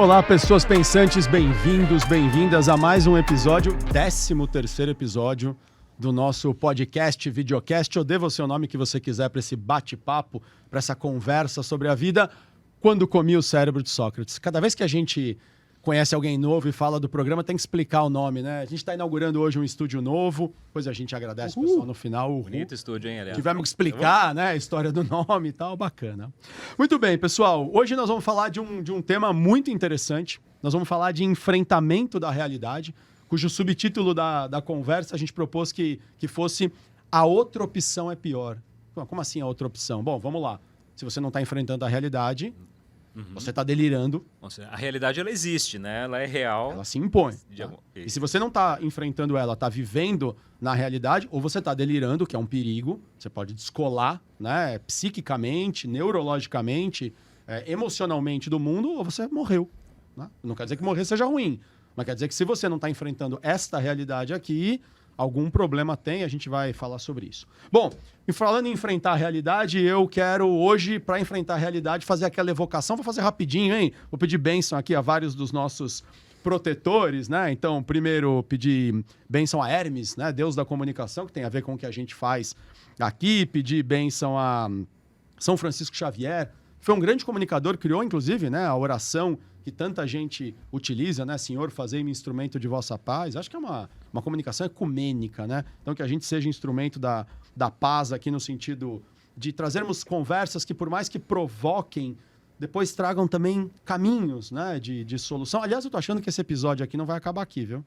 Olá, pessoas pensantes, bem-vindos, bem-vindas a mais um episódio, 13º episódio do nosso podcast, videocast, ou dê o seu nome que você quiser para esse bate-papo, para essa conversa sobre a vida, quando comi o cérebro de Sócrates. Cada vez que a gente conhece alguém novo e fala do programa, tem que explicar o nome, né? A gente está inaugurando hoje um estúdio novo, depois a gente agradece o pessoal no final. Bonito estúdio, hein, aliás. Tivemos que explicar, né, a história do nome e tal, bacana. Muito bem, pessoal, hoje nós vamos falar de um tema muito interessante. Nós vamos falar de enfrentamento da realidade, cujo subtítulo da conversa a gente propôs que fosse A Outra Opção é Pior. Como assim a outra opção? Bom, vamos lá. Se você não está enfrentando a realidade... Você está delirando. Nossa, a realidade, ela existe, né? Ela é real. Ela se impõe. Tá? E se você não está enfrentando ela, está vivendo na realidade, ou você está delirando, que é um perigo, você pode descolar, né, psiquicamente, neurologicamente, emocionalmente do mundo, ou você morreu. Né? Não quer dizer que morrer seja ruim, mas quer dizer que se você não está enfrentando esta realidade aqui, algum problema tem, a gente vai falar sobre isso. Bom, e falando em enfrentar a realidade, eu quero hoje, para enfrentar a realidade, fazer aquela evocação. Vou fazer rapidinho, hein? Vou pedir bênção aqui a vários dos nossos protetores, né? Então, primeiro, pedir bênção a Hermes, né? Deus da comunicação, que tem a ver com o que a gente faz aqui. Pedir bênção a São Francisco Xavier. Foi um grande comunicador, criou, inclusive, né, a oração que tanta gente utiliza, né? Senhor, fazei-me instrumento de vossa paz. Acho que é uma comunicação ecumênica, né? Então, que a gente seja instrumento da paz aqui no sentido de trazermos conversas que, por mais que provoquem, depois tragam também caminhos, né, de solução. Aliás, eu tô achando que esse episódio aqui não vai acabar aqui, viu?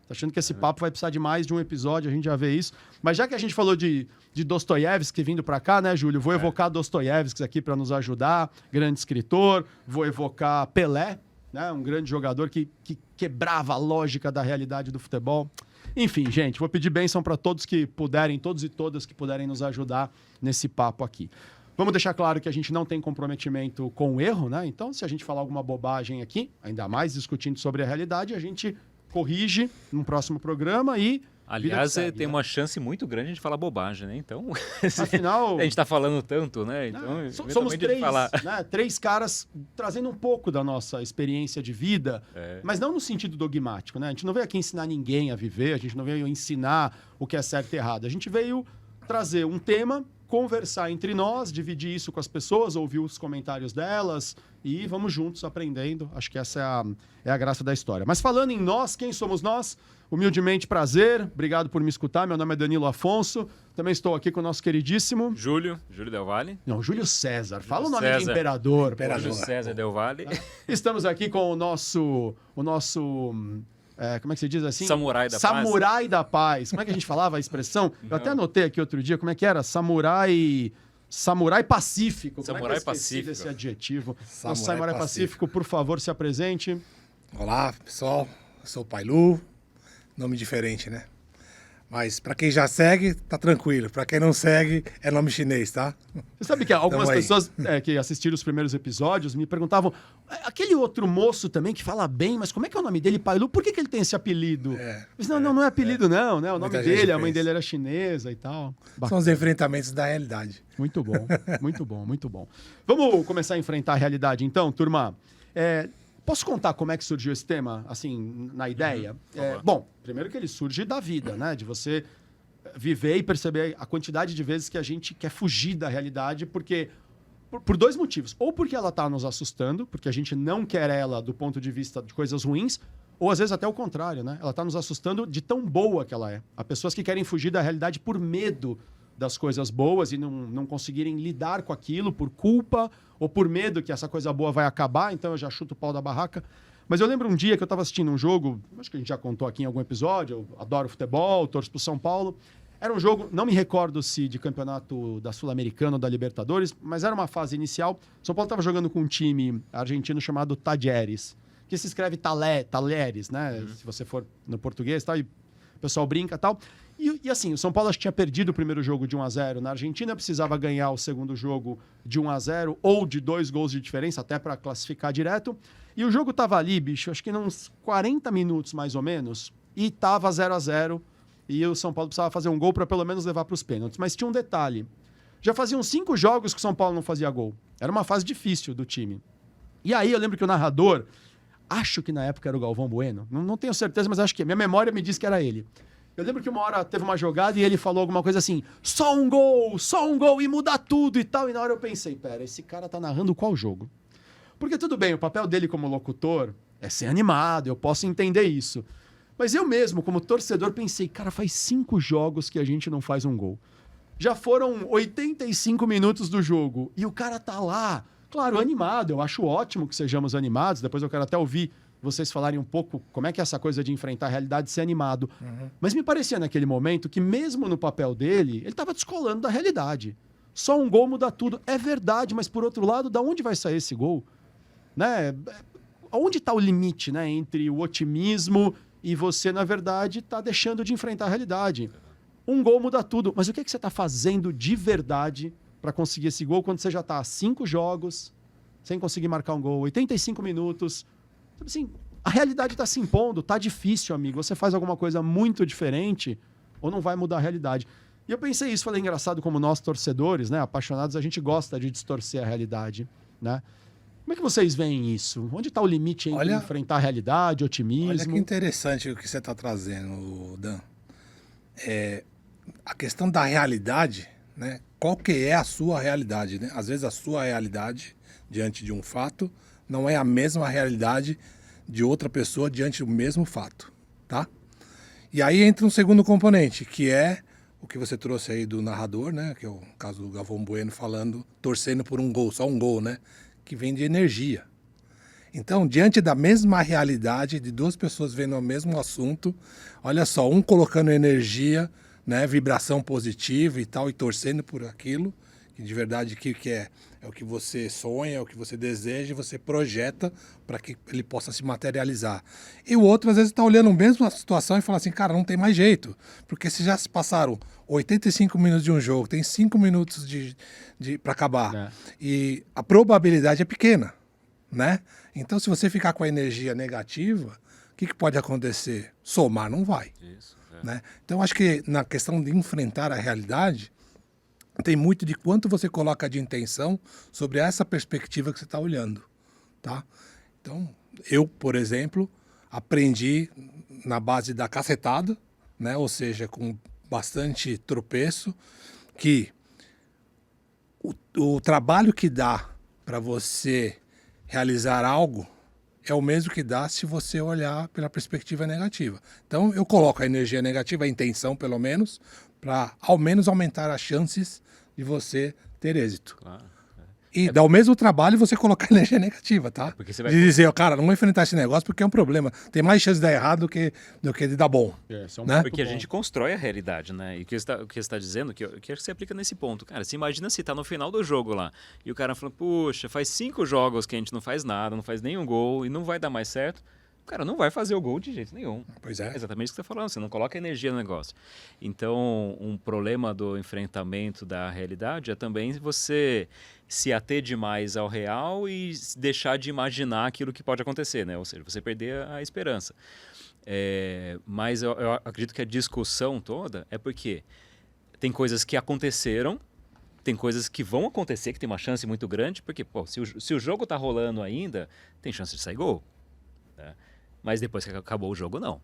Tô achando que esse papo vai precisar de mais de um episódio, a gente já vê isso. Mas já que a gente falou de Dostoiévski vindo para cá, né, Júlio? Vou evocar Dostoiévski aqui para nos ajudar, grande escritor. Vou evocar Pelé, né, um grande jogador que quebrava a lógica da realidade do futebol. Enfim, gente, vou pedir bênção para todos que puderem, todos e todas que puderem nos ajudar nesse papo aqui. Vamos deixar claro que a gente não tem comprometimento com o erro, né? Então, se a gente falar alguma bobagem aqui, ainda mais discutindo sobre a realidade, a gente corrige no próximo programa e... Aliás, segue, tem né? uma chance muito grande de falar bobagem, né? Então, afinal, a gente está falando tanto, né? Então, somos três, né? Três caras trazendo um pouco da nossa experiência de vida, mas não no sentido dogmático, né? A gente não veio aqui ensinar ninguém a viver, a gente não veio ensinar o que é certo e errado. A gente veio trazer um tema, conversar entre nós, dividir isso com as pessoas, ouvir os comentários delas e vamos juntos aprendendo. Acho que essa é a graça da história. Mas falando em nós, quem somos nós? Humildemente, prazer. Obrigado por me escutar. Meu nome é Danilo Afonso. Também estou aqui com o nosso queridíssimo... Júlio Del Valle. Não, Júlio César. Fala o nome César. de imperador. Júlio César Del Valle. Estamos aqui com o nosso como é que se diz assim? Samurai da Paz. Samurai da Paz. Como é que a gente falava a expressão? Eu até anotei aqui outro dia, como é que era? Samurai Pacífico. Samurai Como é que eu esqueci Pacífico. desse adjetivo? Samurai Nosso Samurai Pacífico, por favor, se apresente. Olá, pessoal. Eu sou o Pailu. Nome diferente, né? Mas pra quem já segue, tá tranquilo. Pra quem não segue, é nome chinês, tá? Você sabe que algumas pessoas que assistiram os primeiros episódios me perguntavam aquele outro moço também que fala bem, mas como é que é o nome dele, Pailu? Por que ele tem esse apelido? Eu disse, não é apelido não, né? O nome dele, a mãe dele era chinesa e tal. Bacana. São os enfrentamentos da realidade. Muito bom, muito bom, muito bom. Vamos começar a enfrentar a realidade então, turma? Posso contar como é que surgiu esse tema, assim, na ideia? Bom, primeiro que ele surge da vida, né? De você viver e perceber a quantidade de vezes que a gente quer fugir da realidade, porque por dois motivos. Ou porque ela está nos assustando, porque a gente não quer ela do ponto de vista de coisas ruins, ou às vezes até o contrário, né? Ela está nos assustando de tão boa que ela é. Há pessoas que querem fugir da realidade por medo das coisas boas e não conseguirem lidar com aquilo por culpa ou por medo que essa coisa boa vai acabar, então eu já chuto o pau da barraca. Mas eu lembro um dia que eu estava assistindo um jogo, acho que a gente já contou aqui em algum episódio, eu adoro futebol, torço pro São Paulo. Era um jogo, não me recordo se de campeonato da Sul-Americana ou da Libertadores, mas era uma fase inicial. São Paulo estava jogando com um time argentino chamado Talleres, que se escreve Talheres, né? Se você for no português, tá? E o pessoal brinca e tal. E assim, o São Paulo acho que tinha perdido o primeiro jogo de 1-0 na Argentina, precisava ganhar o segundo jogo de 1-0 ou de 2 gols de diferença, até para classificar direto. E o jogo tava ali, bicho, acho que uns 40 minutos mais ou menos, e tava 0-0. E o São Paulo precisava fazer um gol para pelo menos levar para os pênaltis. Mas tinha um detalhe. Já faziam 5 jogos que o São Paulo não fazia gol. Era uma fase difícil do time. E aí eu lembro que o narrador Acho que na época era o Galvão Bueno. Não tenho certeza, mas acho que minha memória me diz que era ele. Eu lembro que uma hora teve uma jogada e ele falou alguma coisa assim, só um gol e muda tudo e tal. E na hora eu pensei, pera, esse cara tá narrando qual jogo? Porque tudo bem, o papel dele como locutor é ser animado, eu posso entender isso. Mas eu mesmo, como torcedor, pensei, cara, faz 5 jogos que a gente não faz um gol. Já foram 85 minutos do jogo e o cara tá lá, claro, animado. Eu acho ótimo que sejamos animados. Depois eu quero até ouvir vocês falarem um pouco como é que é essa coisa de enfrentar a realidade e ser animado. Mas me parecia naquele momento que mesmo no papel dele, ele estava descolando da realidade. Só um gol muda tudo. É verdade, mas por outro lado, da onde vai sair esse gol? Né? Onde está o limite, né, entre o otimismo e você, na verdade, está deixando de enfrentar a realidade? Um gol muda tudo. Mas o que, é que você está fazendo de verdade para conseguir esse gol quando você já está a 5 jogos sem conseguir marcar um gol, 85 minutos? Assim, a realidade está se impondo, está difícil, amigo. Você faz alguma coisa muito diferente ou não vai mudar a realidade. E eu pensei isso, falei, engraçado como nós, torcedores, né, apaixonados, a gente gosta de distorcer a realidade, né? Como é que vocês veem isso? Onde está o limite entre enfrentar a realidade, otimismo? Olha que interessante o que você está trazendo, Dan. A questão da realidade, né? Qual que é a sua realidade, né? Às vezes a sua realidade diante de um fato não é a mesma realidade de outra pessoa diante do mesmo fato, tá? E aí entra um segundo componente, que é o que você trouxe aí do narrador, né? Que é o caso do Galvão Bueno falando, torcendo por um gol, só um gol, né? Que vem de energia. Então, diante da mesma realidade, de 2 pessoas vendo o mesmo assunto, olha só, um colocando energia, né, vibração positiva e tal, e torcendo por aquilo, que de verdade que é o que você sonha, é o que você deseja, e você projeta para que ele possa se materializar. E o outro, às vezes, está olhando a mesma situação e fala assim, cara, não tem mais jeito, porque se já se passaram 85 minutos de um jogo, tem 5 minutos para acabar, e a probabilidade é pequena, né? Então, se você ficar com a energia negativa, o que pode acontecer? Somar não vai. Isso, né? Então, acho que na questão de enfrentar a realidade, tem muito de quanto você coloca de intenção sobre essa perspectiva que você está olhando, tá? Então, eu, por exemplo, aprendi na base da cacetada, né? Ou seja, com bastante tropeço, que o trabalho que dá para você realizar algo é o mesmo que dá se você olhar pela perspectiva negativa. Então, eu coloco a energia negativa, a intenção, pelo menos, para ao menos aumentar as chances de você ter êxito. Claro. E dá o mesmo trabalho você colocar energia negativa, tá? Porque você vai... De dizer, cara, não vou enfrentar esse negócio porque é um problema. Tem mais chance de dar errado do que de dar bom. Né? Porque a gente constrói a realidade, né? E o que você está dizendo, que você aplica nesse ponto. Cara, você imagina se tá no final do jogo lá, e o cara fala, puxa, faz 5 jogos que a gente não faz nada, não faz nenhum gol, e não vai dar mais certo. O cara não vai fazer o gol de jeito nenhum. Pois é. É exatamente o que você está falando, você não coloca energia no negócio. Então, um problema do enfrentamento da realidade é também você se ater demais ao real e deixar de imaginar aquilo que pode acontecer, né? Ou seja, você perder a esperança. Mas eu acredito que a discussão toda é porque tem coisas que aconteceram, tem coisas que vão acontecer, que tem uma chance muito grande, porque pô, se o jogo está rolando ainda, tem chance de sair gol. Né? Mas depois que acabou o jogo, não.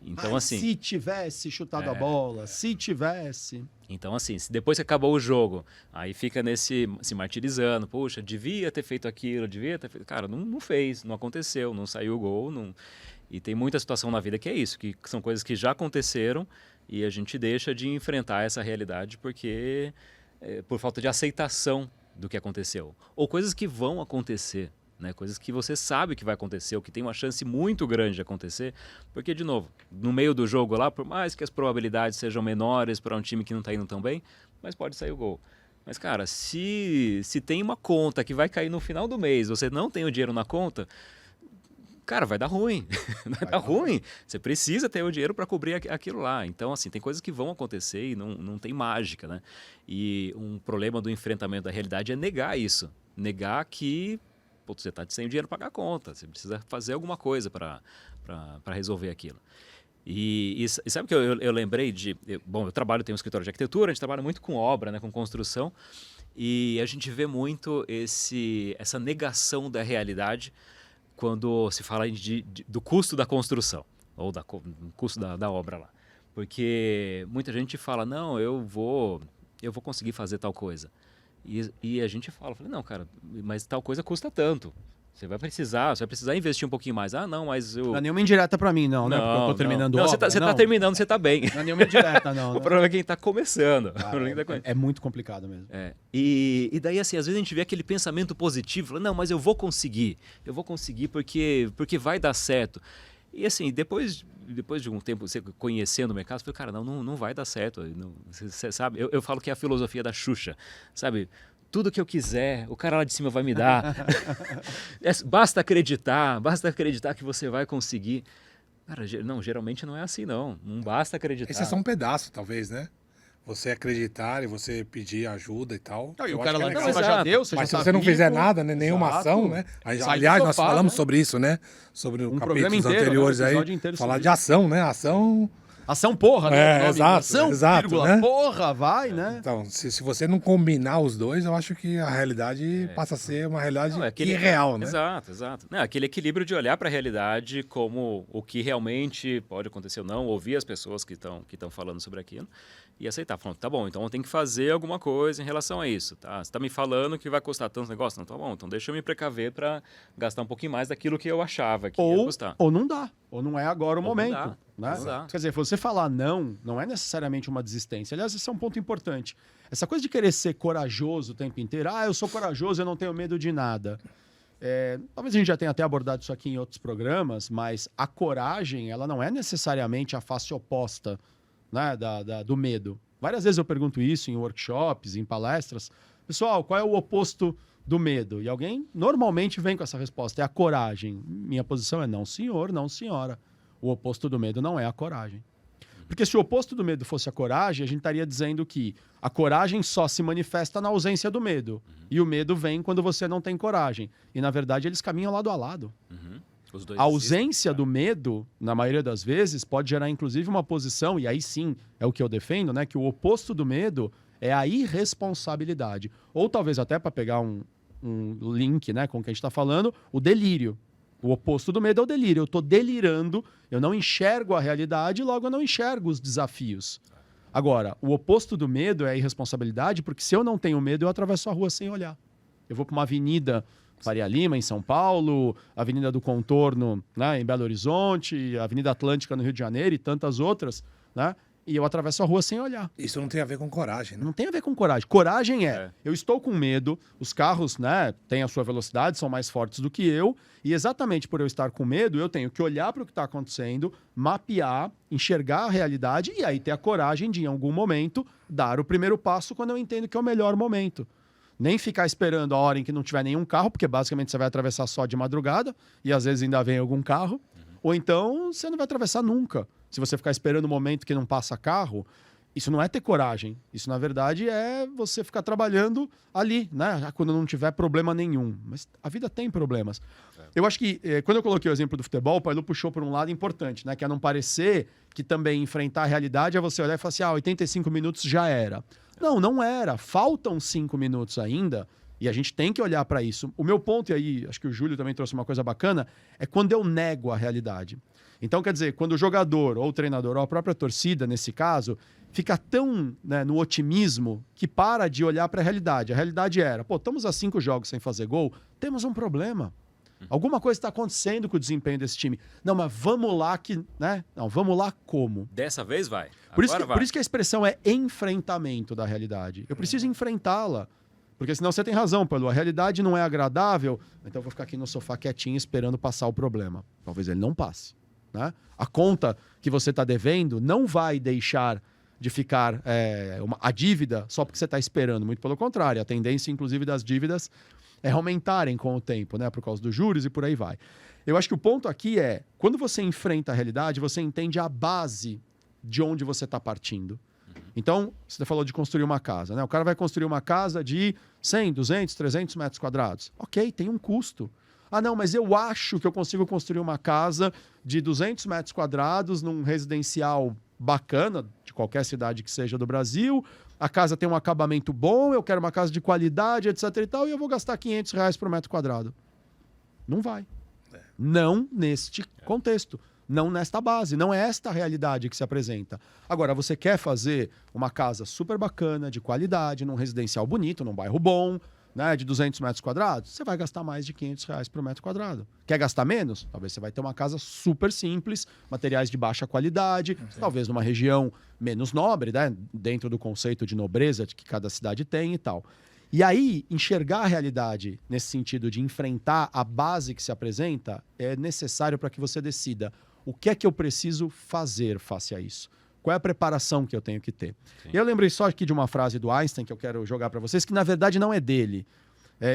Então, assim, se tivesse chutado a bola, se tivesse... Então, assim, se depois que acabou o jogo, aí fica se martirizando, poxa, devia ter feito aquilo, devia ter feito... Cara, não fez, não aconteceu, não saiu o gol, não... E tem muita situação na vida que é isso, que são coisas que já aconteceram e a gente deixa de enfrentar essa realidade porque por falta de aceitação do que aconteceu. Ou coisas que vão acontecer. Né, coisas que você sabe que vai acontecer, ou que tem uma chance muito grande de acontecer, porque, de novo, no meio do jogo lá, por mais que as probabilidades sejam menores para um time que não está indo tão bem, mas pode sair o gol. Mas, cara, se tem uma conta que vai cair no final do mês, você não tem o dinheiro na conta, cara, vai dar ruim. Vai dar ruim. Você precisa ter o dinheiro para cobrir aquilo lá. Então, assim, tem coisas que vão acontecer e não tem mágica, né? E um problema do enfrentamento da realidade é negar isso. Negar que você está sem dinheiro para pagar a conta, você precisa fazer alguma coisa para resolver aquilo. E sabe que eu lembrei de... Bom, eu tenho um escritório de arquitetura, a gente trabalha muito com obra, né, com construção, e a gente vê muito essa negação da realidade quando se fala do custo da construção, ou do custo da obra lá. Porque muita gente fala, não, eu vou conseguir fazer tal coisa. E a gente fala, não, cara, mas tal coisa custa tanto. Você vai precisar investir um pouquinho mais. Ah, não, mas eu... Não é nenhuma indireta pra mim, não, né? Porque eu tô terminando não, obra. Você tá terminando, você tá bem. Não é nenhuma indireta, não. O problema é quem tá começando. É muito complicado mesmo. E daí, assim, às vezes a gente vê aquele pensamento positivo, fala, não, mas eu vou conseguir porque vai dar certo. E assim, depois de um tempo você conhecendo o mercado, você fala, cara, não vai dar certo. Você sabe, eu falo que é a filosofia da Xuxa, sabe? Tudo que eu quiser, o cara lá de cima vai me dar. Basta acreditar que você vai conseguir. Cara, não, geralmente não é assim, não. Não basta acreditar. Esse é só um pedaço, talvez, né? Você acreditar e você pedir ajuda e tal. E o cara lá de cima já deu, você mas já se você não fizer nada, né, nenhuma ação, né? Aliás, nós falamos sobre isso, né? Sobre o capítulos anteriores aí. Falar de ação, né? Ação porra, né? Exato, vírgula, né? Porra, vai, né? Então, se você não combinar os dois, eu acho que a realidade passa a ser uma realidade irreal, né? Exato. Não, aquele equilíbrio de olhar para a realidade como o que realmente pode acontecer ou não, ouvir as pessoas que estão falando sobre aquilo e aceitar. Falando, tá bom, então eu tenho que fazer alguma coisa em relação a isso, tá? Você está me falando que vai custar tanto negócio? Não, tá bom, então deixa eu me precaver para gastar um pouquinho mais daquilo que eu achava que ia custar. Ou não dá, ou não é agora o momento. Né? Exato. Quer dizer, você falar não é necessariamente uma desistência. Aliás, esse é um ponto importante. Essa coisa de querer ser corajoso o tempo inteiro, eu sou corajoso, eu não tenho medo de nada. Talvez a gente já tenha até abordado isso aqui em outros programas, mas a coragem, ela não é necessariamente a face oposta, né, do medo. Várias vezes eu pergunto isso em workshops, em palestras. Pessoal, qual é o oposto do medo? E alguém normalmente vem com essa resposta, é a coragem. Minha posição é não, senhor, não, senhora. O oposto do medo não é a coragem. Porque se o oposto do medo fosse a coragem, a gente estaria dizendo que a coragem só se manifesta na ausência do medo. E o medo vem quando você não tem coragem. E, na verdade, eles caminham lado a lado. Os dois a ausência do medo, na maioria das vezes, pode gerar, inclusive, uma posição, e aí sim é o que eu defendo, né? Que o oposto do medo é a irresponsabilidade. Ou talvez até, para pegar um link, né, com o que a gente está falando, o delírio. O oposto do medo é o delírio. Eu estou delirando, eu não enxergo a realidade, logo eu não enxergo os desafios. Agora, o oposto do medo é a irresponsabilidade, porque se eu não tenho medo, eu atravesso a rua sem olhar. Eu vou para uma avenida Faria Lima, em São Paulo, Avenida do Contorno, né, em Belo Horizonte, Avenida Atlântica, no Rio de Janeiro e tantas outras, né? E eu atravesso a rua sem olhar. Isso não tem a ver com coragem, né? Não tem a ver com coragem. Coragem eu estou com medo, os carros, né, têm a sua velocidade, são mais fortes do que eu, e exatamente por eu estar com medo, eu tenho que olhar para o que está acontecendo, mapear, enxergar a realidade e aí ter a coragem de, em algum momento, dar o primeiro passo quando eu entendo que é o melhor momento. Nem ficar esperando a hora em que não tiver nenhum carro, porque basicamente você vai atravessar só de madrugada, e às vezes ainda vem algum carro, ou então você não vai atravessar nunca. Se você ficar esperando o momento que não passa carro, isso não é ter coragem. Isso, na verdade, é você ficar trabalhando ali, né? Quando não tiver problema nenhum. Mas a vida tem problemas. Eu acho que, quando eu coloquei o exemplo do futebol, o Pailu puxou por um lado importante, né? Que é não parecer que também enfrentar a realidade é você olhar e falar assim, 85 minutos já era. Não era. Faltam 5 minutos ainda. E a gente tem que olhar para isso. O meu ponto, e aí acho que o Júlio também trouxe uma coisa bacana, é quando eu nego a realidade. Então, quer dizer, quando o jogador, ou o treinador, ou a própria torcida, nesse caso, fica tão, né, no otimismo que para de olhar para a realidade. A realidade era, estamos a 5 jogos sem fazer gol, temos um problema. Alguma coisa está acontecendo com o desempenho desse time. Não, mas vamos lá que, né? Não, vamos lá como? Dessa vez vai. Por isso que a expressão é enfrentamento da realidade. Eu preciso enfrentá-la. Porque senão você tem razão, Paulo. A realidade não é agradável, então eu vou ficar aqui no sofá quietinho esperando passar o problema. Talvez ele não passe. Né? A conta que você está devendo não vai deixar de ficar a dívida só porque você está esperando. Muito pelo contrário. A tendência, inclusive, das dívidas é aumentarem com o tempo, né? Por causa dos juros e por aí vai. Eu acho que o ponto aqui é, quando você enfrenta a realidade, você entende a base de onde você está partindo. Então, você falou de construir uma casa, né? O cara vai construir uma casa de 100, 200, 300 metros quadrados. Ok, tem um custo. Não, mas eu acho que eu consigo construir uma casa de 200 metros quadrados num residencial bacana, de qualquer cidade que seja do Brasil. A casa tem um acabamento bom, eu quero uma casa de qualidade, etc e tal, e eu vou gastar R$500 por metro quadrado. Não vai. Não neste contexto. Não nesta base, não é esta a realidade que se apresenta. Agora, você quer fazer uma casa super bacana, de qualidade, num residencial bonito, num bairro bom, né, de 200 metros quadrados, você vai gastar mais de R$ 500 por metro quadrado. Quer gastar menos? Talvez você vai ter uma casa super simples, materiais de baixa qualidade, talvez numa região menos nobre, né, dentro do conceito de nobreza que cada cidade tem e tal. E aí, enxergar a realidade nesse sentido de enfrentar a base que se apresenta é necessário para que você decida o que é que eu preciso fazer face a isso. Qual é a preparação que eu tenho que ter? E eu lembrei só aqui de uma frase do Einstein que eu quero jogar para vocês, que na verdade não é dele.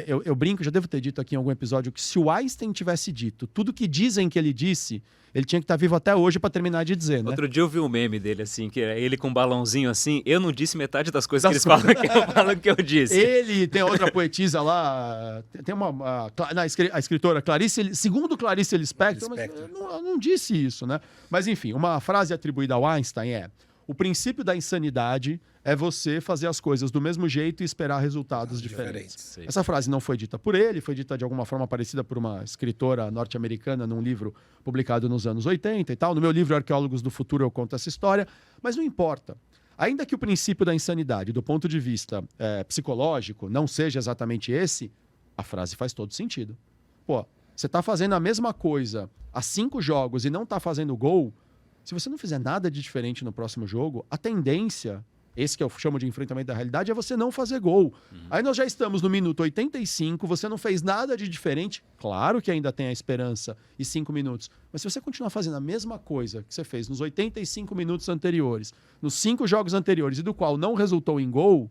Eu brinco, já devo ter dito aqui em algum episódio, que se o Einstein tivesse dito tudo que dizem que ele disse, ele tinha que estar vivo até hoje para terminar de dizer, né? Outro dia eu vi um meme dele, assim, que é ele com um balãozinho assim, eu não disse metade das coisas que eles falam que eu disse. Ele tem outra poetisa lá, tem a escritora Clarice, segundo Clarice Lispector, mas eu não disse isso, né? Mas enfim, uma frase atribuída ao Einstein é: o princípio da insanidade é você fazer as coisas do mesmo jeito e esperar resultados diferentes. Essa frase não foi dita por ele, foi dita de alguma forma parecida por uma escritora norte-americana num livro publicado nos anos 80 e tal. No meu livro Arqueólogos do Futuro eu conto essa história, mas não importa. Ainda que o princípio da insanidade, do ponto de vista psicológico, não seja exatamente esse, a frase faz todo sentido. Pô, você está fazendo a mesma coisa há 5 jogos e não está fazendo gol, se você não fizer nada de diferente no próximo jogo, a tendência, esse que eu chamo de enfrentamento da realidade, é você não fazer gol. Aí nós já estamos no minuto 85, você não fez nada de diferente. Claro que ainda tem a esperança e 5 minutos. Mas se você continuar fazendo a mesma coisa que você fez nos 85 minutos anteriores, nos 5 jogos anteriores, e do qual não resultou em gol,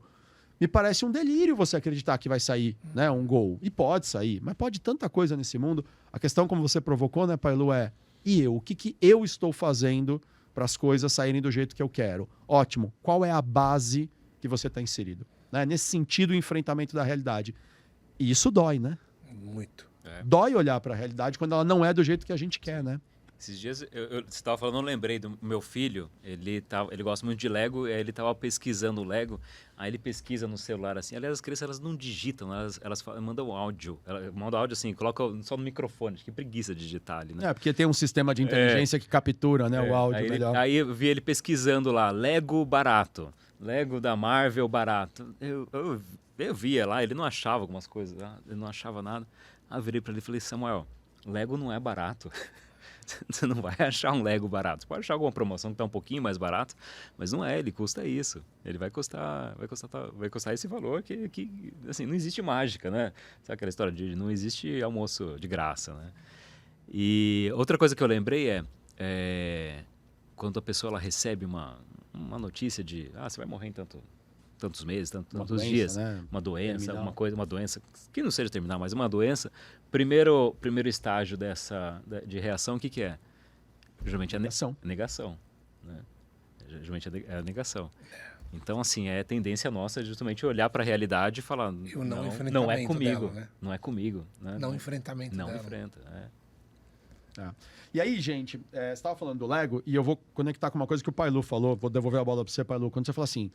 me parece um delírio você acreditar que vai sair, né, um gol. E pode sair, mas pode tanta coisa nesse mundo. A questão, como você provocou, né, Pailu, é: e eu? O que eu estou fazendo para as coisas saírem do jeito que eu quero? Ótimo. Qual é a base que você está inserido? Né? Nesse sentido, o enfrentamento da realidade. E isso dói, né? Muito. Dói olhar para a realidade quando ela não é do jeito que a gente quer, né? Esses dias, você estava falando, eu lembrei do meu filho, ele gosta muito de Lego, e aí ele estava pesquisando o Lego, aí ele pesquisa no celular assim. Aliás, as crianças, elas não digitam, elas mandam áudio. Mandam áudio assim, colocam só no microfone, que preguiça de digitar ali, né? Porque tem um sistema de inteligência que captura, né, o áudio melhor. Aí eu vi ele pesquisando lá, Lego barato, Lego da Marvel barato. Eu via lá, ele não achava algumas coisas, ele não achava nada. Aí eu virei para ele e falei: Samuel, Lego não é barato. Você não vai achar um Lego barato. Você pode achar alguma promoção que está um pouquinho mais barato, mas não é, ele custa isso. Ele vai custar esse valor que assim, não existe mágica, né? Sabe aquela história de não existe almoço de graça, né? E outra coisa que eu lembrei é quando a pessoa ela recebe uma notícia de você vai morrer em tantos meses, tantos dias, né? Uma doença, terminal. Uma doença que não seja terminal, mas uma doença. Primeiro estágio de reação, o que é? Geralmente é negação. Né? Geralmente é a negação. Então, assim, é tendência nossa justamente olhar para a realidade e falar: não é comigo, dela, né? Não é comigo. Né? Não enfrentamento não dela. Enfrenta, E aí, gente, você estava falando do Lego, e eu vou conectar com uma coisa que o Pailu falou, vou devolver a bola para você, Pailu. Quando você fala assim: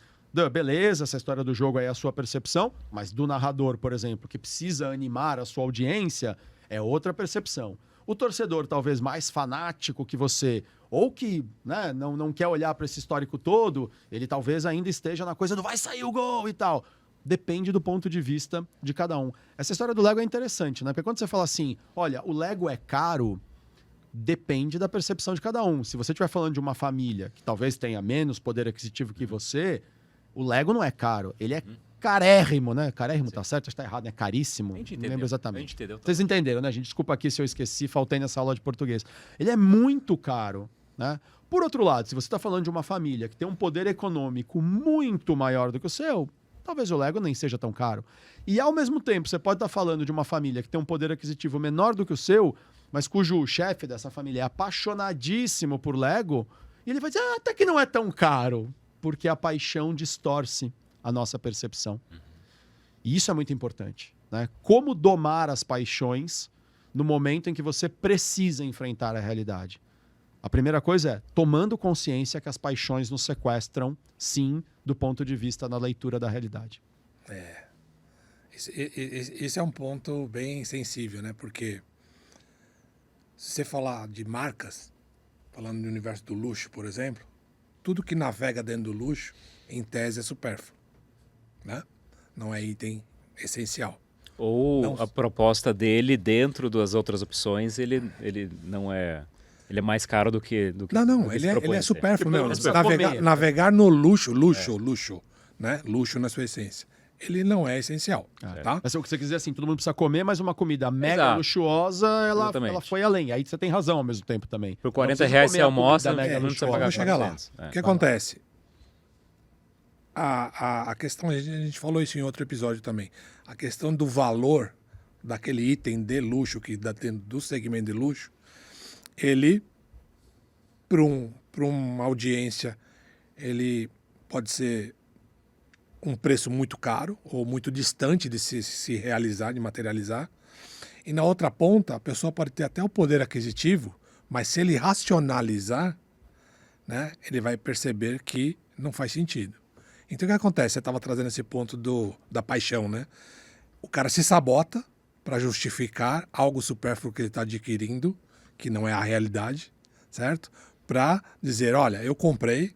beleza, essa história do jogo aí é a sua percepção, mas do narrador, por exemplo, que precisa animar a sua audiência, é outra percepção. O torcedor talvez mais fanático que você, ou que, né, não quer olhar para esse histórico todo, ele talvez ainda esteja na coisa do vai sair o gol e tal. Depende do ponto de vista de cada um. Essa história do Lego é interessante, né? Porque quando você fala assim: olha, o Lego é caro, depende da percepção de cada um. Se você estiver falando de uma família que talvez tenha menos poder aquisitivo que você, o Lego não é caro. Ele é carérrimo, né? Carérrimo, tá certo? Está errado, é caríssimo. Não lembro exatamente. Vocês entenderam, né, gente? Desculpa aqui se eu esqueci, faltei nessa aula de português. Ele é muito caro, né? Por outro lado, se você está falando de uma família que tem um poder econômico muito maior do que o seu, talvez o Lego nem seja tão caro. E, ao mesmo tempo, você pode estar falando de uma família que tem um poder aquisitivo menor do que o seu, mas cujo chefe dessa família é apaixonadíssimo por Lego, e ele vai dizer: até que não é tão caro, porque a paixão distorce a nossa percepção. E isso é muito importante, né? Como domar as paixões no momento em que você precisa enfrentar a realidade. A primeira coisa é tomando consciência que as paixões nos sequestram, sim, do ponto de vista da leitura da realidade. Esse é um ponto bem sensível, né? Porque Se você falar de marcas, falando do universo do luxo, por exemplo, tudo que navega dentro do luxo, em tese, é supérfluo, né? Não é item essencial. Ou Não. a proposta dele dentro das outras opções, ele não é... Ele é mais caro do que do que Não, se ele propõe é a ser. supérfluo. Tipo, Não. precisa Navegar, comer. navegar no luxo, né? Luxo na sua essência. Ele não é essencial, tá? Mas se você quiser assim, todo mundo precisa comer, mas uma comida mega Exato. luxuosa, ela Exatamente. foi além. Aí você tem razão ao mesmo tempo também. Por Não 40 precisa reais comer você a almoça, comida mega não precisa luxuosa. pagar Vamos chegar lá. 400. O que acontece? A questão, a gente falou isso em outro episódio também. A questão do valor daquele item de luxo, que dá dentro do segmento de luxo, ele, para uma audiência, ele pode ser um preço muito caro ou muito distante de se realizar, de materializar. E na outra ponta, a pessoa pode ter até o poder aquisitivo, mas se ele racionalizar, né, ele vai perceber que não faz sentido. Então o que acontece? Você estava trazendo esse ponto da paixão, né? O cara se sabota para justificar algo supérfluo que ele está adquirindo, que não é a realidade, certo? Para dizer, olha, eu comprei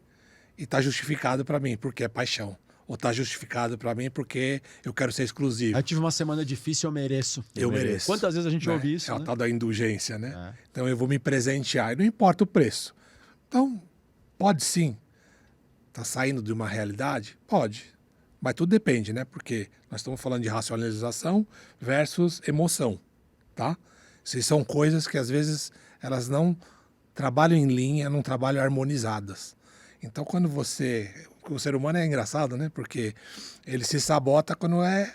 e está justificado para mim, porque é paixão. Ou está justificado para mim porque eu quero ser exclusivo. Aí eu tive uma semana difícil, eu mereço. Eu mereço. Quantas vezes a gente Né? ouve isso, É o né? tal da indulgência, né? É. Então eu vou me presentear, e não importa o preço. Então, pode sim. Tá saindo de uma realidade? Pode. Mas tudo depende, né? Porque nós estamos falando de racionalização versus emoção, tá? Se são coisas que às vezes elas não trabalham em linha, não trabalham harmonizadas. Então, quando o ser humano é engraçado, né? Porque ele se sabota quando é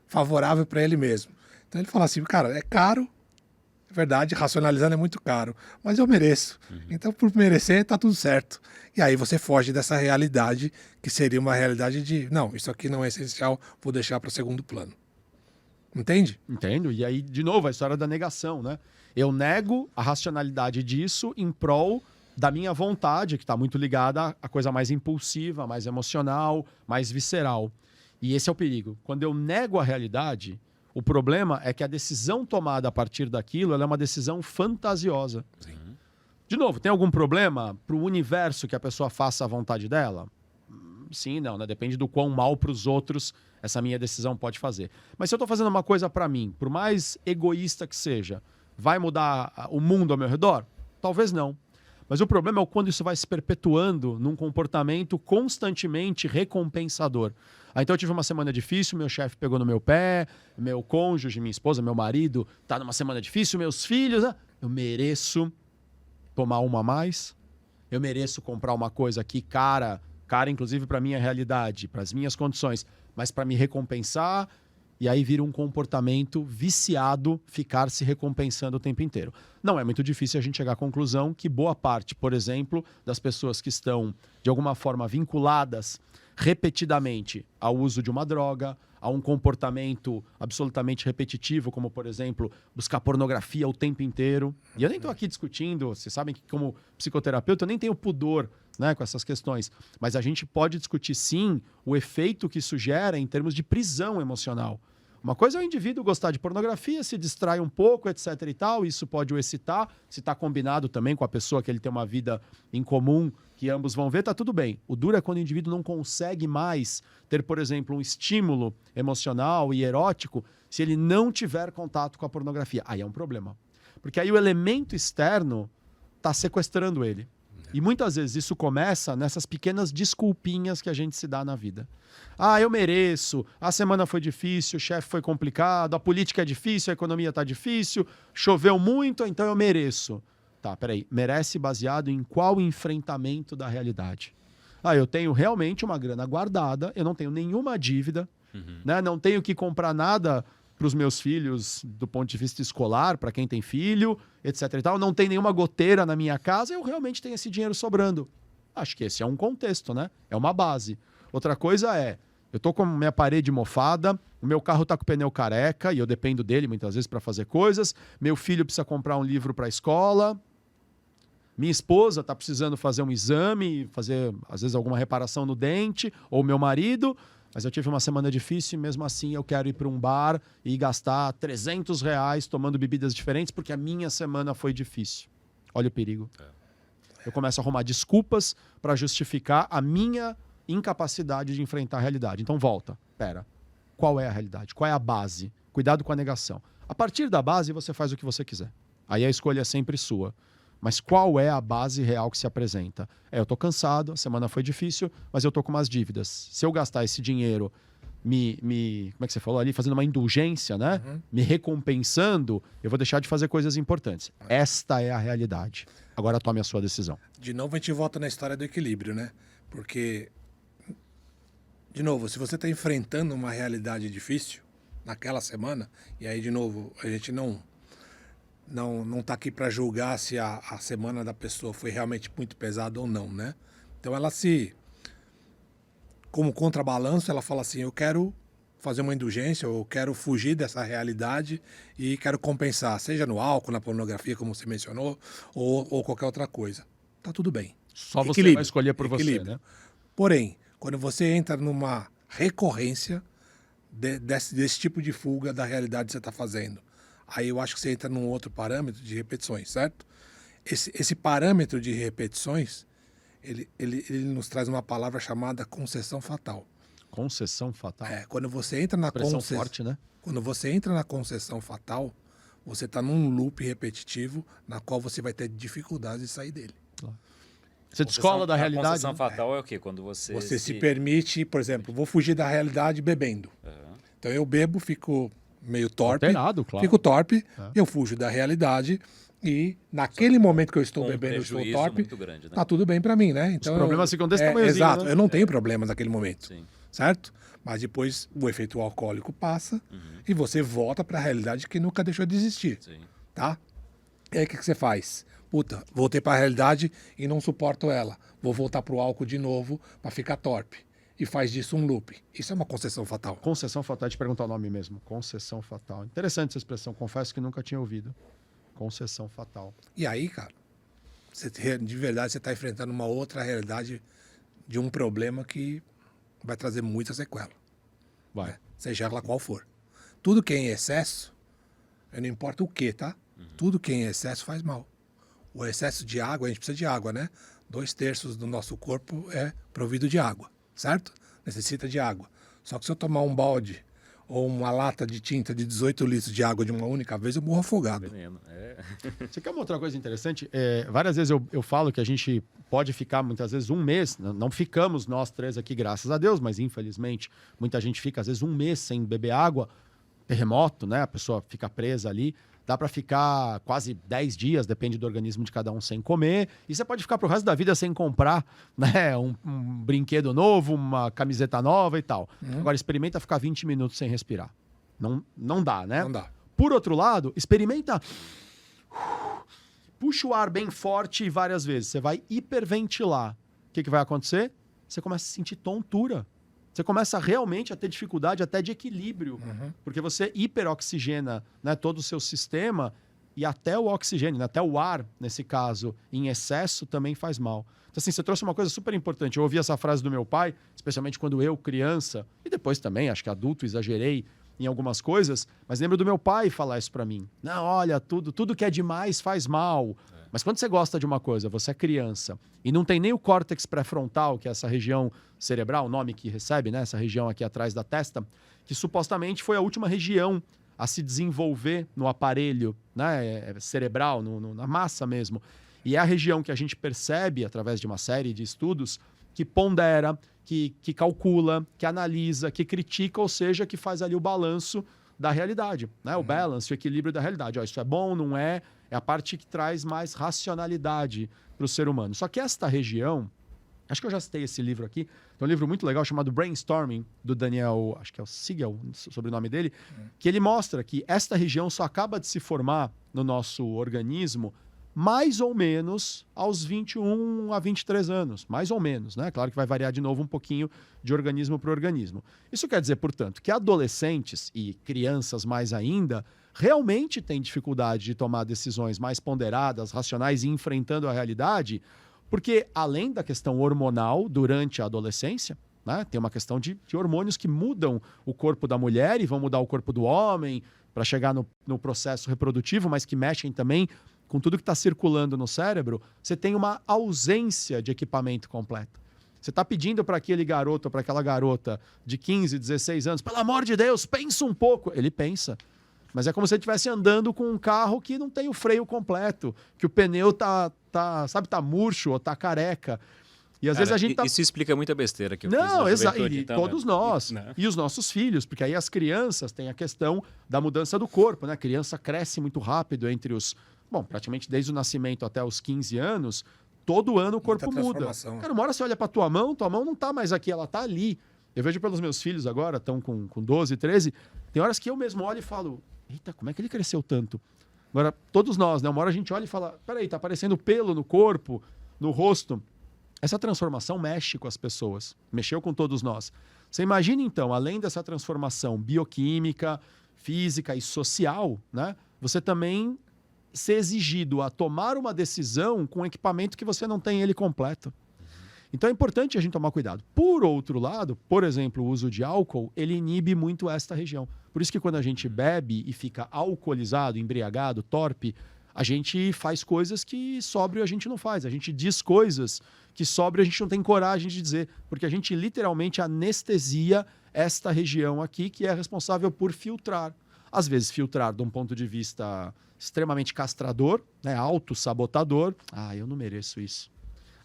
favorável para ele mesmo. Então ele fala assim, cara, é caro, é verdade, racionalizando é muito caro, mas eu mereço. Então, por merecer, tá tudo certo. E aí você foge dessa realidade, que seria uma realidade de, não, isso aqui não é essencial, vou deixar para segundo plano. Entende? Entendo. E aí, de novo, a história da negação, né? Eu nego a racionalidade disso em prol da minha vontade, que está muito ligada à coisa mais impulsiva, mais emocional, mais visceral. E esse é o perigo. Quando eu nego a realidade, o problema é que a decisão tomada a partir daquilo ela é uma decisão fantasiosa. Sim. De novo, tem algum problema para o universo que a pessoa faça a vontade dela? Sim, não, né? Depende do quão mal para os outros essa minha decisão pode fazer. Mas se eu estou fazendo uma coisa para mim, por mais egoísta que seja, vai mudar o mundo ao meu redor? Talvez não. Mas o problema é quando isso vai se perpetuando num comportamento constantemente recompensador. Então eu tive uma semana difícil, meu chefe pegou no meu pé, meu cônjuge, minha esposa, meu marido, tá numa semana difícil, meus filhos, né? Eu mereço tomar uma a mais, eu mereço comprar uma coisa aqui cara inclusive para minha realidade, para as minhas condições, mas para me recompensar, e aí vira um comportamento viciado ficar se recompensando o tempo inteiro. Não é muito difícil a gente chegar à conclusão que boa parte, por exemplo, das pessoas que estão de alguma forma vinculadas repetidamente ao uso de uma droga, a um comportamento absolutamente repetitivo, como, por exemplo, buscar pornografia o tempo inteiro. E eu nem estou aqui discutindo, vocês sabem que como psicoterapeuta eu nem tenho pudor, né, com essas questões, mas a gente pode discutir sim o efeito que isso gera em termos de prisão emocional. Uma coisa é o indivíduo gostar de pornografia, se distrai um pouco, etc e tal, isso pode o excitar, se está combinado também com a pessoa que ele tem uma vida em comum, que ambos vão ver, tá tudo bem. O duro é quando o indivíduo não consegue mais ter, por exemplo, um estímulo emocional e erótico se ele não tiver contato com a pornografia. Aí é um problema. Porque aí o elemento externo está sequestrando ele. E muitas vezes isso começa nessas pequenas desculpinhas que a gente se dá na vida. Ah, eu mereço, a semana foi difícil, o chefe foi complicado, a política é difícil, a economia está difícil, choveu muito, então eu mereço. Tá, peraí, merece baseado em qual enfrentamento da realidade? Ah, eu tenho realmente uma grana guardada, eu não tenho nenhuma dívida, né? Não tenho que comprar nada para os meus filhos do ponto de vista escolar, para quem tem filho, etc e tal, não tem nenhuma goteira na minha casa, eu realmente tenho esse dinheiro sobrando. Acho que esse é um contexto, né? É uma base. Outra coisa é, eu tô com minha parede mofada, o meu carro tá com o pneu careca e eu dependo dele muitas vezes para fazer coisas, meu filho precisa comprar um livro para a escola, minha esposa tá precisando fazer um exame, fazer às vezes alguma reparação no dente, ou meu marido, mas eu tive uma semana difícil e mesmo assim eu quero ir para um bar e gastar R$ 300 tomando bebidas diferentes porque a minha semana foi difícil. Olha o perigo. Eu começo a arrumar desculpas para justificar a minha incapacidade de enfrentar a realidade. Então volta, pera, qual é a realidade? Qual é a base? Cuidado com a negação. A partir da base você faz o que você quiser. Aí a escolha é sempre sua. Mas qual é a base real que se apresenta? Eu tô cansado, a semana foi difícil, mas eu tô com umas dívidas. Se eu gastar esse dinheiro como é que você falou ali? Fazendo uma indulgência, né? Me recompensando, eu vou deixar de fazer coisas importantes. Esta é a realidade. Agora tome a sua decisão. De novo, a gente volta na história do equilíbrio, né? Porque, de novo, se você está enfrentando uma realidade difícil naquela semana, e aí, de novo, a gente não tá aqui para julgar se a semana da pessoa foi realmente muito pesada ou não, né? Então ela como contrabalanço, ela fala assim, eu quero fazer uma indulgência, eu quero fugir dessa realidade e quero compensar, seja no álcool, na pornografia, como você mencionou, ou qualquer outra coisa. Tá tudo bem. Só você vai escolher por você, né? Porém, quando você entra numa recorrência desse tipo de fuga da realidade que você está fazendo, aí eu acho que você entra num outro parâmetro de repetições, certo? Esse parâmetro de repetições, ele nos traz uma palavra chamada concessão fatal. Concessão fatal? Quando você entra na concessão... forte, né? Quando você entra na concessão fatal, você está num loop repetitivo na qual você vai ter dificuldade de sair dele. Claro. Você descola da realidade. A concessão fatal é o quê? Quando você se permite, por exemplo, vou fugir da realidade bebendo. Então eu bebo, fico meio torpe. Alterado, claro. Fico torpe, eu fujo da realidade e naquele momento que eu estou bebendo, eu estou torpe, grande, né? tá tudo bem para mim, né? Então, os problemas ficam desse tamanhozinho, exato, né? eu não tenho problemas naquele momento, Sim. certo? Mas depois o efeito alcoólico passa e você volta para a realidade que nunca deixou de existir, tá? E aí o que você faz? Puta, voltei para a realidade e não suporto ela. Vou voltar pro álcool de novo para ficar torpe. E faz disso um loop. Isso é uma concessão fatal. Concessão fatal, te perguntar o nome mesmo. Concessão fatal. Interessante essa expressão, confesso que nunca tinha ouvido. Concessão fatal. E aí, cara, de verdade você está enfrentando uma outra realidade de um problema que vai trazer muita sequela. Vai. Né? Seja ela qual for. Tudo que é em excesso, não importa o que, tá? Tudo que é em excesso faz mal. O excesso de água, a gente precisa de água, né? 2/3 do nosso corpo é provido de água, certo? Necessita de água. Só que se eu tomar um balde ou uma lata de tinta de 18 litros de água de uma única vez, eu morro afogado. Veneno. Você quer uma outra coisa interessante? Várias vezes eu falo que a gente pode ficar, muitas vezes, um mês, não ficamos nós três aqui, graças a Deus, mas infelizmente muita gente fica, às vezes, um mês sem beber água, terremoto, né? A pessoa fica presa ali. Dá para ficar quase 10 dias, depende do organismo de cada um, sem comer. E você pode ficar pro resto da vida sem comprar, né, um brinquedo novo, uma camiseta nova e tal. Agora, experimenta ficar 20 minutos sem respirar. Não dá, né? Não dá. Por outro lado, experimenta... Puxa o ar bem forte várias vezes. Você vai hiperventilar. O que vai acontecer? Você começa a sentir tontura. Você começa realmente a ter dificuldade até de equilíbrio, porque você hiperoxigena, né, todo o seu sistema e até o oxigênio, né, até o ar, nesse caso, em excesso, também faz mal. Então, assim, você trouxe uma coisa super importante. Eu ouvi essa frase do meu pai, especialmente quando eu, criança, e depois também, acho que adulto, exagerei em algumas coisas, mas lembro do meu pai falar isso pra mim. Não, olha, tudo que é demais faz mal. Mas quando você gosta de uma coisa, você é criança, e não tem nem o córtex pré-frontal, que é essa região cerebral, o nome que recebe, né? Essa região aqui atrás da testa, que supostamente foi a última região a se desenvolver no aparelho, né, cerebral, na massa mesmo. E é a região que a gente percebe, através de uma série de estudos, que pondera, que calcula, que analisa, que critica, ou seja, que faz ali o balanço da realidade, né? O balance, o equilíbrio da realidade. Ó, isso é bom, não é? É a parte que traz mais racionalidade para o ser humano. Só que esta região, acho que eu já citei esse livro aqui, tem um livro muito legal chamado Brainstorming, do Daniel, acho que é o Siegel, sobre o nome dele, que ele mostra que esta região só acaba de se formar no nosso organismo mais ou menos aos 21 a 23 anos, mais ou menos, né? Claro que vai variar de novo um pouquinho de organismo para organismo. Isso quer dizer, portanto, que adolescentes e crianças mais ainda realmente têm dificuldade de tomar decisões mais ponderadas, racionais e enfrentando a realidade, porque além da questão hormonal durante a adolescência, né? Tem uma questão de hormônios que mudam o corpo da mulher e vão mudar o corpo do homem para chegar no processo reprodutivo, mas que mexem também com tudo que está circulando no cérebro. Você tem uma ausência de equipamento completo. Você está pedindo para aquele garoto ou para aquela garota de 15, 16 anos, pelo amor de Deus, pensa um pouco. Ele pensa. Mas é como se ele estivesse andando com um carro que não tem o freio completo, que o pneu tá murcho ou tá careca. E às vezes a gente tá... Isso explica muita besteira que eu Não, fiz exato. juventude, E então, todos nós. né? E os nossos filhos, porque aí as crianças têm a questão da mudança do corpo, né? A criança cresce muito rápido entre os... Bom, praticamente desde o nascimento até os 15 anos, todo ano o corpo muda. Cara, uma hora você olha pra tua mão não tá mais aqui, ela tá ali. Eu vejo pelos meus filhos agora, estão com 12, 13, tem horas que eu mesmo olho e falo, eita, como é que ele cresceu tanto? Agora, todos nós, né? Uma hora a gente olha e fala, peraí, tá aparecendo pelo no corpo, no rosto. Essa transformação mexe com as pessoas, mexeu com todos nós. Você imagina, então, além dessa transformação bioquímica, física e social, né? Você também ser exigido a tomar uma decisão com um equipamento que você não tem ele completo. Então é importante a gente tomar cuidado. Por outro lado, por exemplo, o uso de álcool, ele inibe muito esta região. Por isso que quando a gente bebe e fica alcoolizado, embriagado, torpe, a gente faz coisas que sóbrio a gente não faz. A gente diz coisas que sóbrio a gente não tem coragem de dizer, porque a gente literalmente anestesia esta região aqui, que é responsável por filtrar. Às vezes filtrar de um ponto de vista extremamente castrador, né, autossabotador. Ah, eu não mereço isso.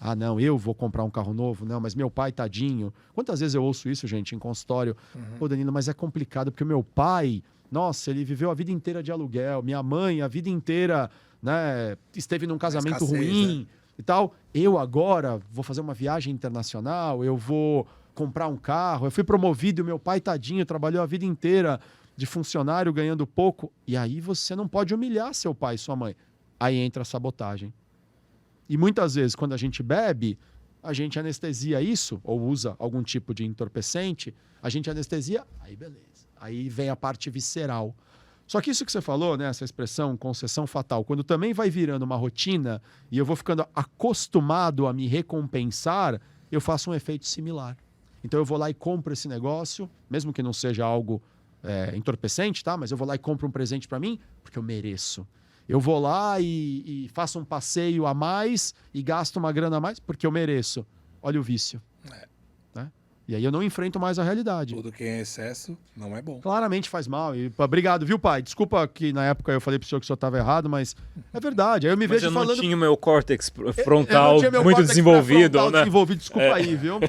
Ah, não, eu vou comprar um carro novo. Não, mas meu pai, tadinho. Quantas vezes eu ouço isso, gente, em consultório? Pô, Danilo, mas é complicado, porque o meu pai, nossa, ele viveu a vida inteira de aluguel. Minha mãe, a vida inteira, né, esteve num casamento ruim, né? E tal. Eu agora vou fazer uma viagem internacional, eu vou comprar um carro. Eu fui promovido e o meu pai, tadinho, trabalhou a vida inteira de funcionário ganhando pouco. E aí você não pode humilhar seu pai e sua mãe. Aí entra a sabotagem. E muitas vezes, quando a gente bebe, a gente anestesia isso, ou usa algum tipo de entorpecente, a gente anestesia, aí beleza. Aí vem a parte visceral. Só que isso que você falou, né, essa expressão concessão fatal, quando também vai virando uma rotina e eu vou ficando acostumado a me recompensar, eu faço um efeito similar. Então eu vou lá e compro esse negócio, mesmo que não seja algo entorpecente, tá? Mas eu vou lá e compro um presente para mim, porque eu mereço. Eu vou lá e faço um passeio a mais e gasto uma grana a mais porque eu mereço. Olha o vício. Né? E aí eu não enfrento mais a realidade. Tudo que é em excesso não é bom. Claramente faz mal. E, obrigado, viu, pai? Desculpa que na época eu falei pro senhor que o senhor estava errado, mas é verdade. Aí eu me vejo falando... Mas eu não tinha o meu córtex frontal muito córtex desenvolvido, né? Desenvolvido, desculpa aí, viu?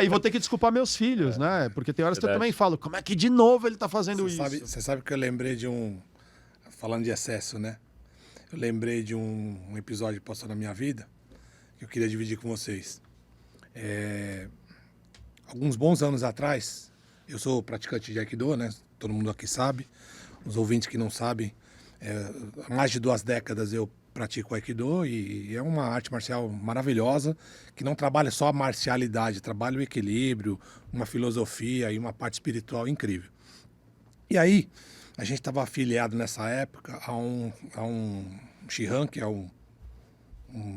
E vou ter que desculpar meus filhos, né? Porque tem horas que eu também falo, como é que de novo ele tá fazendo isso? Você sabe que eu lembrei de falando de excesso, né? Eu lembrei de um episódio que passou na minha vida que eu queria dividir com vocês. Alguns bons anos atrás, eu sou praticante de Aikido, né? Todo mundo aqui sabe. Os ouvintes que não sabem, há mais de 2 décadas eu pratico Aikido e é uma arte marcial maravilhosa que não trabalha só a marcialidade, trabalha o equilíbrio, uma filosofia e uma parte espiritual incrível. E aí, a gente estava afiliado nessa época a um Shihan, que é um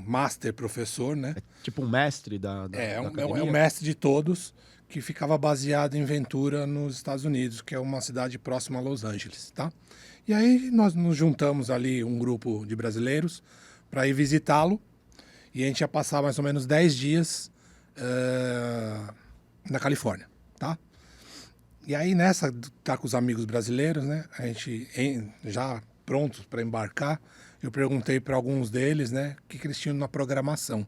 master professor, né? É tipo um mestre da academia? É um mestre de todos, que ficava baseado em Ventura, nos Estados Unidos, que é uma cidade próxima a Los Angeles, tá? E aí nós nos juntamos ali, um grupo de brasileiros, para ir visitá-lo. E a gente ia passar mais ou menos 10 dias na Califórnia, tá? E aí nessa, tá com os amigos brasileiros, né? A gente já prontos para embarcar, eu perguntei para alguns deles, né? O que eles tinham na programação.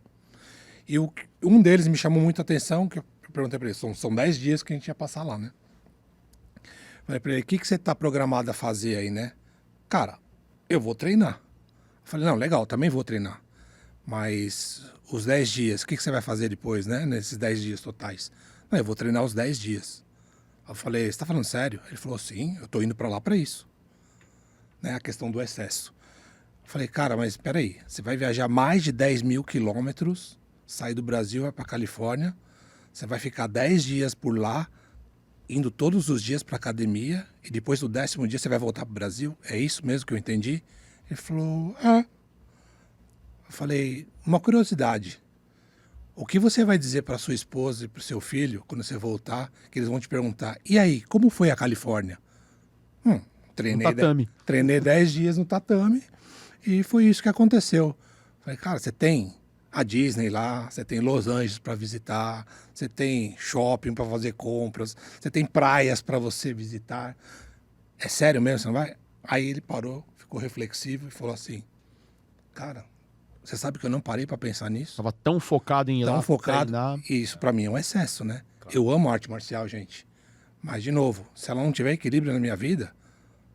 E um deles me chamou muita atenção, que eu perguntei para eles, são 10 dias que a gente ia passar lá, né? Falei para ele, o que você tá programado a fazer aí, né? Cara, eu vou treinar. Eu falei, não, legal, também vou treinar. Mas os 10 dias, o que você vai fazer depois, né? Nesses 10 dias totais? Não, eu vou treinar os 10 dias. Eu falei, você tá falando sério? Ele falou, sim, eu tô indo para lá para isso. Né? A questão do excesso. Eu falei, cara, mas peraí, você vai viajar mais de 10 mil quilômetros, sair do Brasil, vai para Califórnia, você vai ficar 10 dias por lá, indo todos os dias para academia, e depois do 10º dia você vai voltar para o Brasil? É isso mesmo que eu entendi? Ele falou, Eu falei, uma curiosidade, O que você vai dizer para sua esposa e para o seu filho quando você voltar, que eles vão te perguntar, e aí, como foi a Califórnia? Treinei, No tatame. treinei 10 dias no tatame e foi isso que aconteceu. Falei, cara, você tem a Disney lá, você tem Los Angeles para visitar, você tem shopping para fazer compras, você tem praias para você visitar. É sério mesmo, você não vai? Aí ele parou, ficou reflexivo e falou assim, cara, você sabe que eu não parei para pensar nisso? Tava tão focado em ir Tão lá focado. treinar. E isso para mim é um excesso, né? Eu amo arte marcial, gente. Mas, de novo, se ela não tiver equilíbrio na minha vida,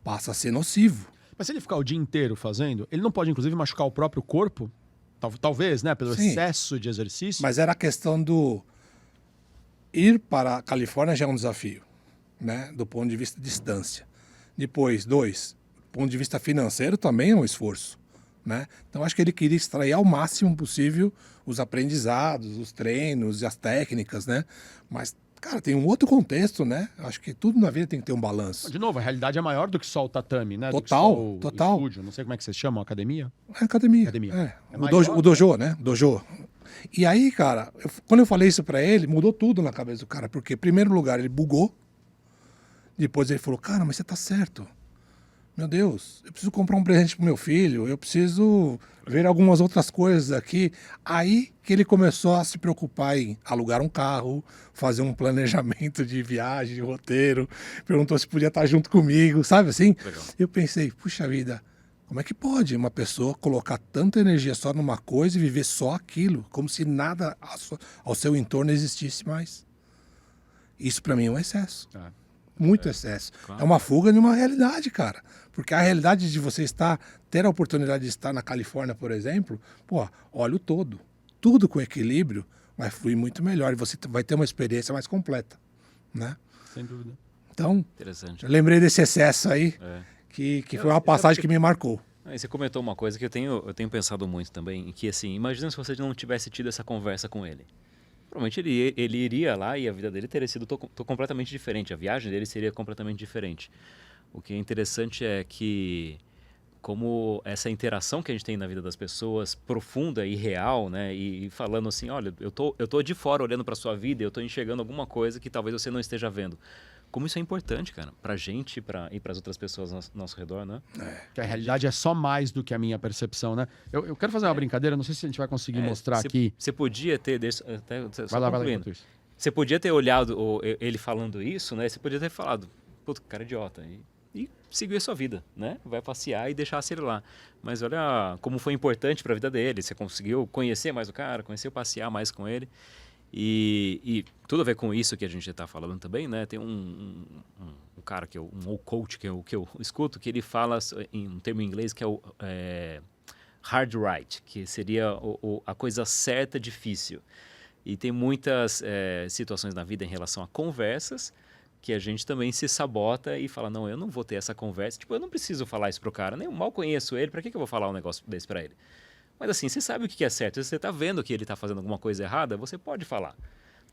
passa a ser nocivo. Mas se ele ficar o dia inteiro fazendo, ele não pode, inclusive, machucar o próprio corpo? Talvez, né? Pelo Sim. excesso de exercício. Mas era a questão do ir para a Califórnia já é um desafio, né? Do ponto de vista de distância. Depois, do ponto de vista financeiro também é um esforço, né? Então acho que ele queria extrair ao máximo possível os aprendizados, os treinos e as técnicas, né? Mas, cara, tem um outro contexto, né? Acho que tudo na vida tem que ter um balanço. De novo, a realidade é maior do que só o tatame, né? Do que Total, só o total. estúdio. Não sei como é que vocês chamam, academia? É academia. Academia. É. É O, maior, o dojo, né? Dojo. E aí, cara, quando eu falei isso pra ele, mudou tudo na cabeça do cara. Porque, em primeiro lugar, ele bugou. Depois ele falou, cara, mas você tá certo. Meu Deus, eu preciso comprar um presente pro meu filho, eu preciso ver algumas outras coisas aqui. Aí que ele começou a se preocupar em alugar um carro, fazer um planejamento de viagem, de roteiro, perguntou se podia estar junto comigo, sabe assim? Legal. Eu pensei, puxa vida, como é que pode uma pessoa colocar tanta energia só numa coisa e viver só aquilo, como se nada ao seu entorno existisse mais? Isso pra mim é um excesso. Muito excesso. Claro. É uma fuga de uma realidade, cara. Porque a realidade de você ter a oportunidade de estar na Califórnia, por exemplo, pô, olha o todo. Tudo com equilíbrio vai fluir muito melhor e você vai ter uma experiência mais completa, né? Sem dúvida. Então, Interessante. eu lembrei desse excesso aí, É. que foi uma passagem que me marcou. Aí você comentou uma coisa que eu tenho pensado muito também, que assim, imagina se você não tivesse tido essa conversa com ele. Provavelmente ele iria lá e a vida dele teria sido completamente diferente, a viagem dele seria completamente diferente. O que é interessante é que como essa interação que a gente tem na vida das pessoas, profunda e real, né? E falando assim, olha, eu tô de fora olhando para sua vida e eu tô enxergando alguma coisa que talvez você não esteja vendo. Como isso é importante, cara, pra gente e para as outras pessoas ao nosso redor, né? Que a realidade é só mais do que a minha percepção, né? Eu quero fazer uma brincadeira, não sei se a gente vai conseguir mostrar aqui. Você podia ter... Vai lá, enquanto isso. Você podia ter olhado ele falando isso, né? Você podia ter falado, puta, cara idiota. E seguir a sua vida, né? Vai passear e deixar ele lá. Mas olha como foi importante para a vida dele. Você conseguiu conhecer mais o cara, conseguiu passear mais com ele. E tudo a ver com isso que a gente está falando também, né? Tem um cara, um coach que eu escuto, que ele fala em um termo em inglês que é o hard right, que seria a coisa certa difícil. E tem muitas situações na vida em relação a conversas que a gente também se sabota e fala, não, eu não vou ter essa conversa. Tipo, eu não preciso falar isso pro cara, nem mal conheço ele, para que eu vou falar um negócio desse para ele? Mas assim, você sabe o que é certo. Se você está vendo que ele está fazendo alguma coisa errada, você pode falar.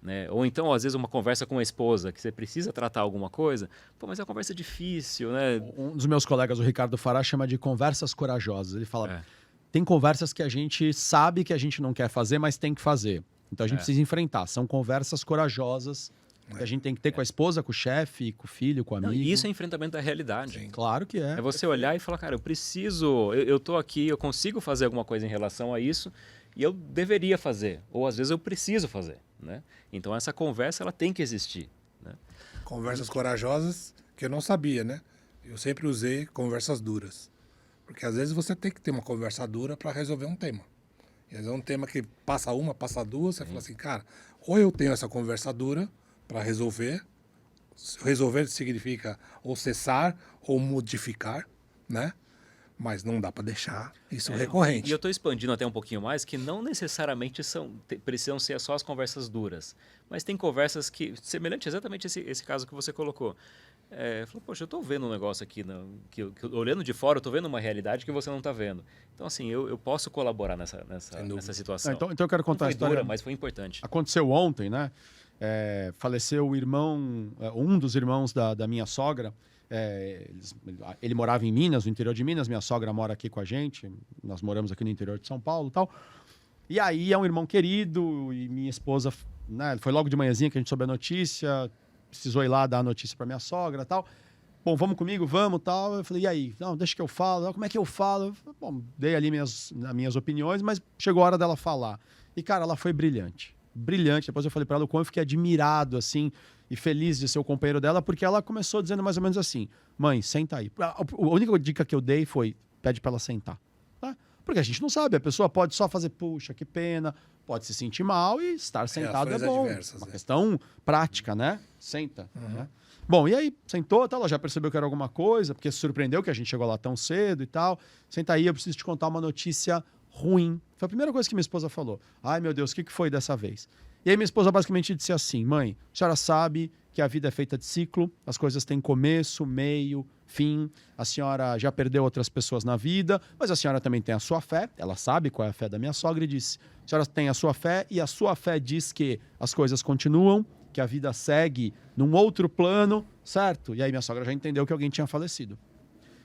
Né? Ou então, às vezes, uma conversa com a esposa, que você precisa tratar alguma coisa. Pô, mas é uma conversa difícil, né? Um dos meus colegas, o Ricardo Fará, chama de conversas corajosas. Ele fala, tem conversas que a gente sabe que a gente não quer fazer, mas tem que fazer. Então a gente precisa enfrentar. São conversas corajosas que a gente tem que ter com a esposa, com o chefe, com o filho, com o amigo. Não, e isso é enfrentamento da realidade. Sim. Claro que é. É você olhar e falar, cara, eu tô aqui, eu consigo fazer alguma coisa em relação a isso e eu deveria fazer. Ou às vezes eu preciso fazer, né? Então essa conversa, ela tem que existir, né? Conversas corajosas que eu não sabia, né? Eu sempre usei conversas duras. Porque às vezes você tem que ter uma conversa dura para resolver um tema. E às vezes é um tema que passa uma, passa duas, você fala assim, cara, ou eu tenho essa conversa dura para resolver. Resolver significa ou cessar ou modificar, né? Mas não dá para deixar isso recorrente. E eu estou expandindo até um pouquinho mais, que não necessariamente precisam ser só as conversas duras. Mas tem conversas que, semelhante exatamente esse caso que você colocou. Falou, poxa, eu estou vendo um negócio aqui, que olhando de fora, eu estou vendo uma realidade que você não está vendo. Então, assim, eu posso colaborar nessa situação. Então eu quero contar Não a foi história. dura, mas foi importante. Aconteceu ontem, né? Faleceu o irmão, um dos irmãos da minha sogra. Ele morava em Minas, no interior de Minas. Minha sogra mora aqui com a gente. Nós moramos aqui no interior de São Paulo e tal. E aí é um irmão querido e minha esposa, né, foi logo de manhãzinha que a gente soube a notícia, precisou ir lá dar a notícia para minha sogra e tal. Bom, vamos comigo, vamos tal. Eu falei, e aí? Não, deixa que eu falo. Como é que eu falo? Bom, dei ali minhas opiniões, mas chegou a hora dela falar. E, cara, ela foi brilhante. Brilhante. Depois eu falei para ela o quão eu fiquei admirado, assim, e feliz de ser o companheiro dela, porque ela começou dizendo mais ou menos assim, mãe, senta aí. A única dica que eu dei foi, pede para ela sentar. Tá? Porque a gente não sabe, a pessoa pode só fazer, puxa, que pena, pode se sentir mal e estar sentado é bom. Adversas, uma questão prática, né? Senta. Né? Bom, e aí, sentou, tá, ela já percebeu que era alguma coisa, porque se surpreendeu que a gente chegou lá tão cedo e tal. Senta aí, eu preciso te contar uma notícia ruim. Foi a primeira coisa que minha esposa falou. Ai, meu Deus, o que foi dessa vez? E aí minha esposa basicamente disse assim, mãe, a senhora sabe que a vida é feita de ciclo, as coisas têm começo, meio, fim, a senhora já perdeu outras pessoas na vida, mas a senhora também tem a sua fé, ela sabe qual é a fé da minha sogra e disse, a senhora tem a sua fé e a sua fé diz que as coisas continuam, que a vida segue num outro plano, certo? E aí minha sogra já entendeu que alguém tinha falecido.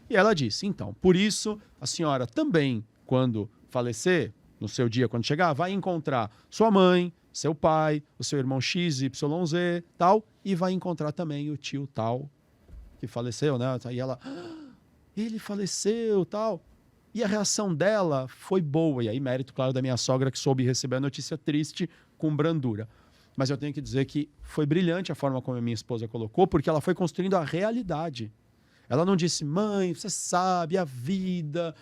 E ela disse, então, por isso a senhora também, quando falecer, no seu dia, quando chegar, vai encontrar sua mãe, seu pai, o seu irmão XYZ, tal, e vai encontrar também o tio tal, que faleceu, né? E ela, ele faleceu, tal. E a reação dela foi boa, e aí mérito, claro, da minha sogra, que soube receber a notícia triste com brandura. Mas eu tenho que dizer que foi brilhante a forma como a minha esposa colocou, porque ela foi construindo a realidade. Ela não disse, mãe, você sabe, a vida,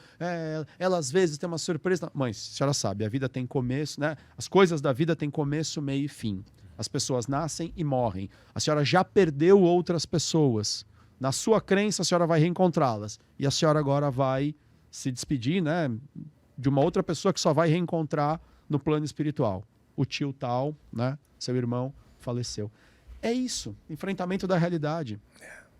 ela às vezes tem uma surpresa. Mãe, a senhora sabe, a vida tem começo, né? As coisas da vida têm começo, meio e fim. As pessoas nascem e morrem. A senhora já perdeu outras pessoas. Na sua crença, a senhora vai reencontrá-las. E a senhora agora vai se despedir, né, de uma outra pessoa que só vai reencontrar no plano espiritual. O tio tal, né, seu irmão, faleceu. É isso, enfrentamento da realidade.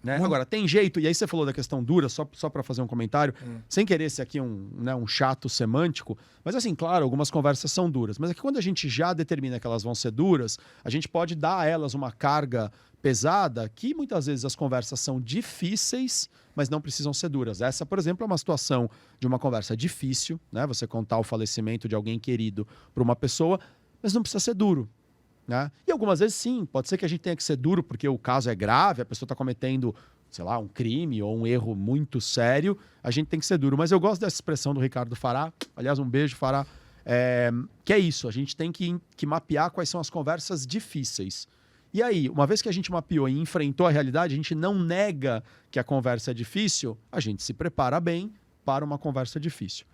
Né? Agora, tem jeito, e aí você falou da questão dura, só para fazer um comentário, sem querer ser aqui um chato semântico, mas assim, claro, algumas conversas são duras, mas é que quando a gente já determina que elas vão ser duras, a gente pode dar a elas uma carga pesada, que muitas vezes as conversas são difíceis, mas não precisam ser duras. Essa, por exemplo, é uma situação de uma conversa difícil, né? Você contar o falecimento de alguém querido para uma pessoa, mas não precisa ser duro. Né? E algumas vezes sim, pode ser que a gente tenha que ser duro porque o caso é grave, a pessoa está cometendo, sei lá, um crime ou um erro muito sério, a gente tem que ser duro. Mas eu gosto dessa expressão do Ricardo Fará, aliás, um beijo, Fará, que é isso, a gente tem que mapear quais são as conversas difíceis. E aí, uma vez que a gente mapeou e enfrentou a realidade, a gente não nega que a conversa é difícil, a gente se prepara bem para uma conversa difícil.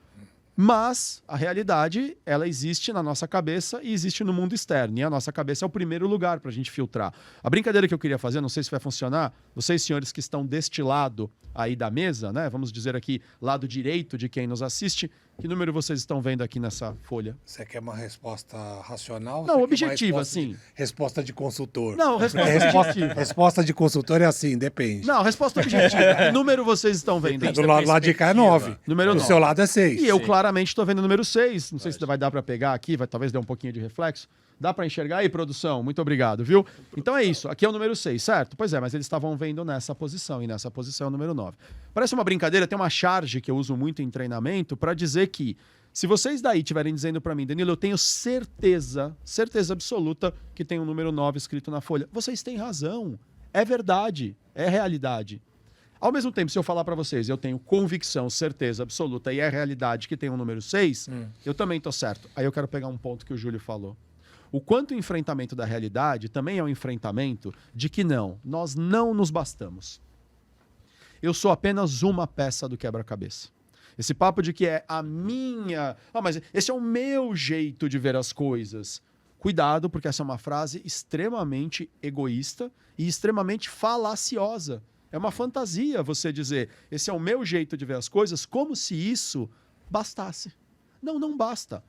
Mas a realidade, ela existe na nossa cabeça e existe no mundo externo. E a nossa cabeça é o primeiro lugar para a gente filtrar. A brincadeira que eu queria fazer, não sei se vai funcionar, vocês, senhores que estão deste lado aí da mesa, né? Vamos dizer aqui, lado direito de quem nos assiste, que número vocês estão vendo aqui nessa folha? Você quer uma resposta racional? Não, objetiva, assim. Resposta de consultor. Não, resposta objetiva. Resposta de consultor é assim, depende. Não, resposta objetiva. Que número vocês estão vendo? Do lado de cá é 9. Número Do 9. seu lado é 6. E eu claramente estou vendo o número 6. Não sei se vai dar para pegar aqui, vai talvez dar um pouquinho de reflexo. Dá para enxergar aí, produção? Muito obrigado, viu? Então é isso. Aqui é o número 6, certo? Pois é, mas eles estavam vendo nessa posição, e nessa posição é o número 9. Parece uma brincadeira, tem uma charge que eu uso muito em treinamento para dizer que se vocês daí estiverem dizendo para mim, Danilo, eu tenho certeza absoluta que tem um número 9 escrito na folha. Vocês têm razão. É verdade. É realidade. Ao mesmo tempo, se eu falar para vocês, eu tenho convicção, certeza absoluta e é realidade que tem um número 6, eu também tô certo. Aí eu quero pegar um ponto que o Júlio falou. O quanto o enfrentamento da realidade também é um enfrentamento de que não, nós não nos bastamos. Eu sou apenas uma peça do quebra-cabeça. Esse papo de que é a minha... mas esse é o meu jeito de ver as coisas. Cuidado, porque essa é uma frase extremamente egoísta e extremamente falaciosa. É uma fantasia você dizer, esse é o meu jeito de ver as coisas, como se isso bastasse. Não, não basta.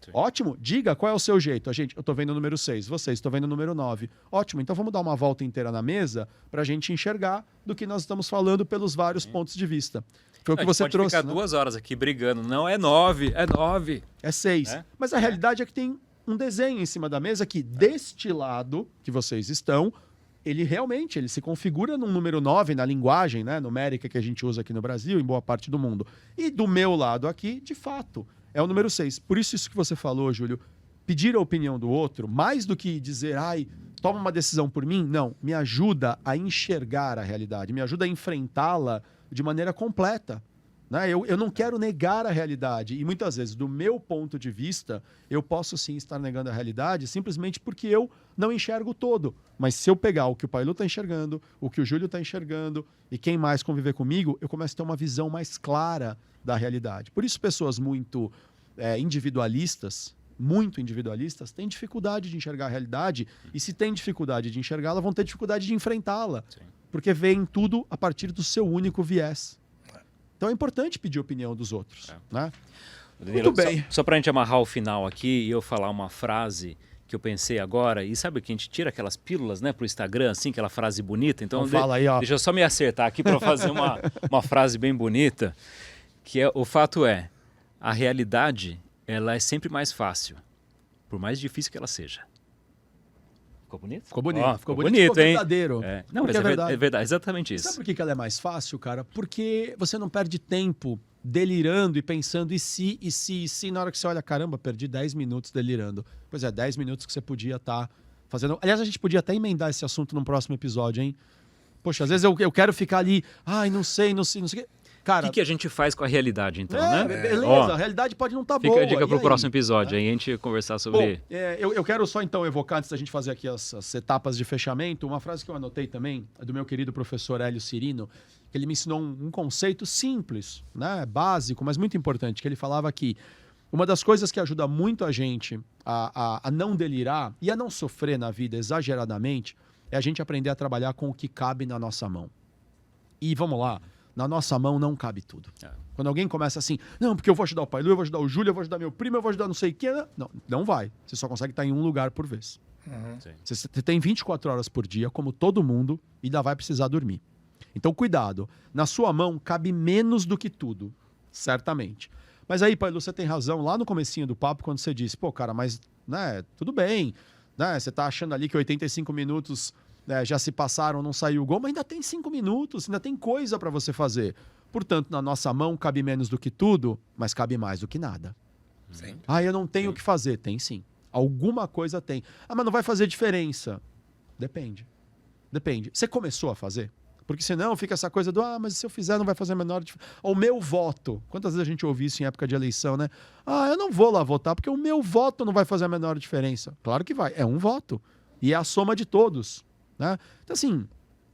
Sim. Ótimo, diga qual é o seu jeito. Gente, eu tô vendo o número 6, vocês estão vendo o número 9. Ótimo, então vamos dar uma volta inteira na mesa para a gente enxergar do que nós estamos falando pelos vários pontos de vista. Foi o que você trouxe. Ficar 2 horas aqui brigando. Não é 9, é 9. É 6. Mas a realidade é que tem um desenho em cima da mesa que, deste lado que vocês estão, ele se configura num número 9 na linguagem, né, numérica que a gente usa aqui no Brasil, em boa parte do mundo. E do meu lado aqui, de fato, é o número 6. Por isso que você falou, Júlio, pedir a opinião do outro, mais do que dizer, toma uma decisão por mim, não, me ajuda a enxergar a realidade, me ajuda a enfrentá-la de maneira completa. Né? Eu não quero negar a realidade. E muitas vezes, do meu ponto de vista, eu posso sim estar negando a realidade simplesmente porque eu não enxergo o todo. Mas se eu pegar o que o Pailu está enxergando, o que o Júlio está enxergando e quem mais conviver comigo, eu começo a ter uma visão mais clara da realidade. Por isso, pessoas muito individualistas têm dificuldade de enxergar a realidade. E se têm dificuldade de enxergá-la, vão ter dificuldade de enfrentá-la. Sim. Porque veem tudo a partir do seu único viés. Então é importante pedir a opinião dos outros. Né? Danilo, muito bem. Só para a gente amarrar o final aqui e eu falar uma frase que eu pensei agora, e sabe que a gente tira aquelas pílulas, né, para o Instagram, assim, aquela frase bonita? Então fala aí, ó. Deixa eu só me acertar aqui para fazer uma frase bem bonita, que o fato é, a realidade ela é sempre mais fácil, por mais difícil que ela seja. Ficou bonito? Ficou bonito. Oh, ficou bonito, ficou verdadeiro. Não, mas é verdade, exatamente isso. Sabe por que ela é mais fácil, cara? Porque você não perde tempo delirando e pensando e se, na hora que você olha, caramba, perdi 10 minutos delirando. Pois é, 10 minutos que você podia estar fazendo... Aliás, a gente podia até emendar esse assunto num próximo episódio, hein? Poxa, às vezes eu quero ficar ali, não sei o que... Cara, o que a gente faz com a realidade, então, né? Beleza, a realidade pode não estar boa. Fica a dica para o próximo episódio, aí a gente conversar sobre... Bom, eu quero só, então, evocar, antes da gente fazer aqui as etapas de fechamento, uma frase que eu anotei também, do meu querido professor Hélio Cirino, que ele me ensinou um conceito simples, né, básico, mas muito importante, que ele falava que uma das coisas que ajuda muito a gente a não delirar e a não sofrer na vida exageradamente é a gente aprender a trabalhar com o que cabe na nossa mão. E vamos lá, na nossa mão não cabe tudo. Quando alguém começa assim, não, porque eu vou ajudar o Pailu, eu vou ajudar o Júlio, eu vou ajudar meu primo, eu vou ajudar não sei quem. Não vai. Você só consegue estar em um lugar por vez. Você tem 24 horas por dia, como todo mundo, e ainda vai precisar dormir. Então, cuidado. Na sua mão cabe menos do que tudo, certamente. Mas aí, Pailu, você tem razão. Lá no comecinho do papo, quando você disse, pô, cara, mas né, tudo bem. Né, você tá achando ali que 85 minutos... já se passaram, não saiu o gol, mas ainda tem 5 minutos, ainda tem coisa para você fazer. Portanto, na nossa mão cabe menos do que tudo, mas cabe mais do que nada. Sim. Eu não tenho o que fazer. Tem sim. Alguma coisa tem. Mas não vai fazer diferença. Depende. Você começou a fazer? Porque senão fica essa coisa do, mas se eu fizer não vai fazer a menor diferença. O meu voto. Quantas vezes a gente ouve isso em época de eleição, né? Eu não vou lá votar porque o meu voto não vai fazer a menor diferença. Claro que vai. É um voto. E é a soma de todos. Né? Então, assim,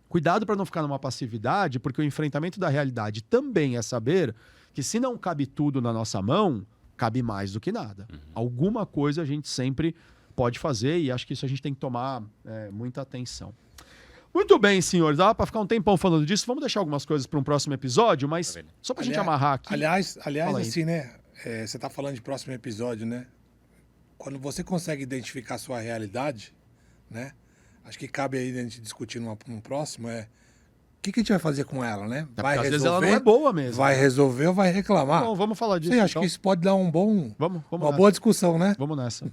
cuidado para não ficar numa passividade, porque o enfrentamento da realidade também é saber que se não cabe tudo na nossa mão, cabe mais do que nada. Alguma coisa a gente sempre pode fazer e acho que isso a gente tem que tomar muita atenção. Muito bem, senhores. Dá para ficar um tempão falando disso. Vamos deixar algumas coisas para um próximo episódio, mas só para a gente amarrar aqui. Aliás assim, né? Você está falando de próximo episódio, né? Quando você consegue identificar a sua realidade, né? Acho que cabe aí a gente discutir num próximo, o que a gente vai fazer com ela, né? Vai resolver, às vezes ela não é boa mesmo. Vai resolver ou vai reclamar? Bom, vamos falar disso. Sim, acho que isso pode dar uma nessa. boa discussão, né? Vamos nessa.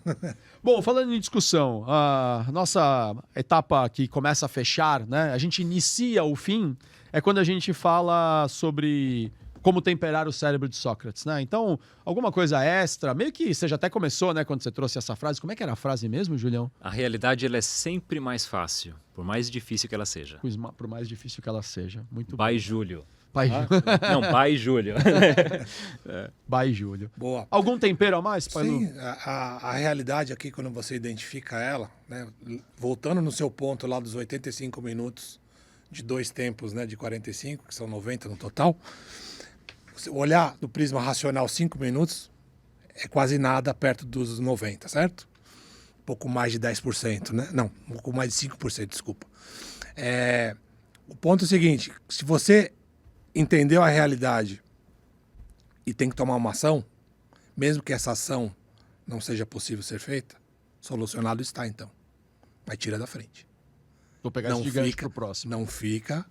Bom, falando em discussão, a nossa etapa que começa a fechar, né? A gente inicia o fim, é quando a gente fala sobre como temperar o cérebro de Sócrates, né? Então, alguma coisa extra, meio que você já até começou, né, quando você trouxe essa frase. Como é que era a frase mesmo, Julião? A realidade ela é sempre mais fácil, por mais difícil que ela seja. Por mais difícil que ela seja. Muito By bom. Júlio. Não, by Júlio. By Júlio. Boa. Algum tempero a mais, Pailu? Sim, a realidade aqui, quando você identifica ela, né, voltando no seu ponto lá dos 85 minutos de 2 tempos, né, de 45, que são 90 no total, você olhar do prisma racional 5 minutos é quase nada perto dos 90, certo? Um pouco mais de 10%, né? Não, um pouco mais de 5%, desculpa. O ponto é o seguinte, se você entendeu a realidade e tem que tomar uma ação, mesmo que essa ação não seja possível ser feita, solucionado está então. Mas tira da frente. Vou pegar esse gigante pro próximo. Não fica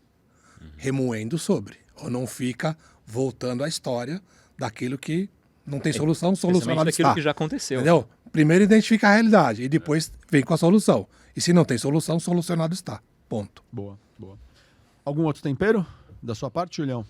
remoendo sobre, ou não fica voltando à história daquilo que não tem solução, solucionado daquilo está. que já aconteceu. Entendeu? Primeiro identifica a realidade e depois vem com a solução. E se não tem solução, solucionado está. Ponto. Boa, boa. Algum outro tempero da sua parte, Julião?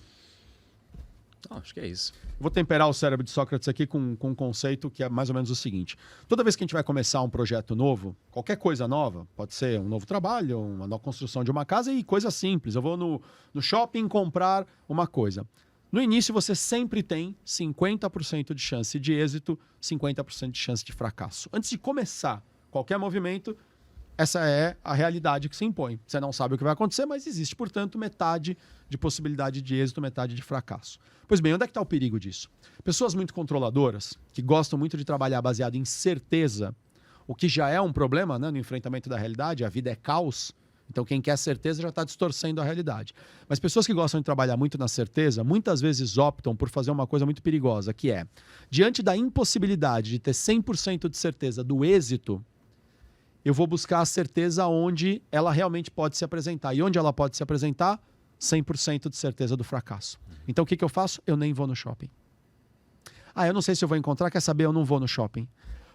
Acho que é isso. Vou temperar o cérebro de Sócrates aqui com um conceito que é mais ou menos o seguinte. Toda vez que a gente vai começar um projeto novo, qualquer coisa nova, pode ser um novo trabalho, uma nova construção de uma casa e coisa simples. Eu vou no shopping comprar uma coisa. No início, você sempre tem 50% de chance de êxito, 50% de chance de fracasso. Antes de começar qualquer movimento, essa é a realidade que se impõe. Você não sabe o que vai acontecer, mas existe, portanto, metade de possibilidade de êxito, metade de fracasso. Pois bem, onde é que está o perigo disso? Pessoas muito controladoras, que gostam muito de trabalhar baseado em certeza, o que já é um problema, né, no enfrentamento da realidade, a vida é caos, então quem quer certeza já está distorcendo a realidade. Mas pessoas que gostam de trabalhar muito na certeza, muitas vezes optam por fazer uma coisa muito perigosa, que é, diante da impossibilidade de ter 100% de certeza do êxito, eu vou buscar a certeza onde ela realmente pode se apresentar. E onde ela pode se apresentar? 100% de certeza do fracasso. Então o que eu faço? Eu nem vou no shopping. Eu não sei se eu vou encontrar, quer saber? Eu não vou no shopping.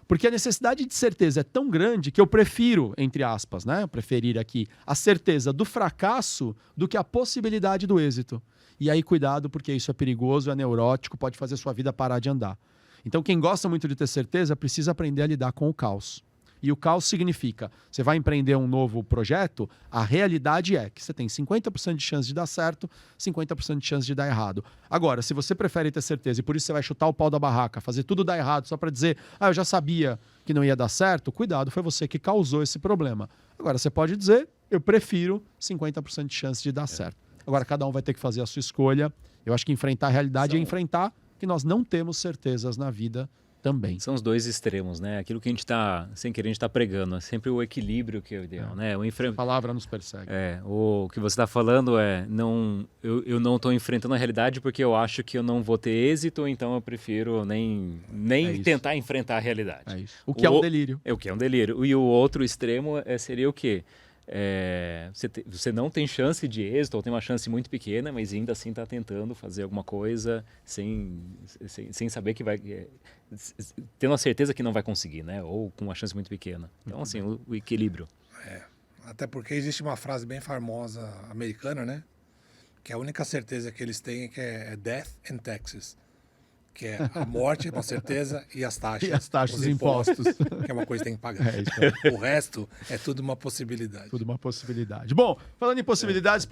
Porque a necessidade de certeza é tão grande que eu prefiro, entre aspas, né? Preferir aqui a certeza do fracasso do que a possibilidade do êxito. E aí cuidado, porque isso é perigoso, é neurótico, pode fazer sua vida parar de andar. Então quem gosta muito de ter certeza precisa aprender a lidar com o caos. E o caos significa, você vai empreender um novo projeto, a realidade é que você tem 50% de chance de dar certo, 50% de chance de dar errado. Agora, se você prefere ter certeza e por isso você vai chutar o pau da barraca, fazer tudo dar errado só para dizer, eu já sabia que não ia dar certo, cuidado, foi você que causou esse problema. Agora, você pode dizer, eu prefiro 50% de chance de dar certo. Agora, cada um vai ter que fazer a sua escolha. Eu acho que enfrentar a realidade é enfrentar que nós não temos certezas na vida também. São os dois extremos, né? Aquilo que a gente está, sem querer, a gente está pregando. É sempre o equilíbrio que é o ideal, né? A palavra nos persegue. O que você está falando é, eu não estou enfrentando a realidade porque eu acho que eu não vou ter êxito, então eu prefiro nem tentar enfrentar a realidade. É isso. O que é um delírio. O que é um delírio. E o outro extremo seria o quê? Você não tem chance de êxito, ou tem uma chance muito pequena, mas ainda assim está tentando fazer alguma coisa sem saber que vai... tendo a certeza que não vai conseguir, né? Ou com uma chance muito pequena. Então, assim, o equilíbrio. Até porque existe uma frase bem famosa americana, né? Que a única certeza que eles têm é death and taxes. Que é a morte, uma certeza, e as taxas. E as taxas, os impostos. Que é uma coisa que tem que pagar. O resto é tudo uma possibilidade. Tudo uma possibilidade. Bom, falando em possibilidades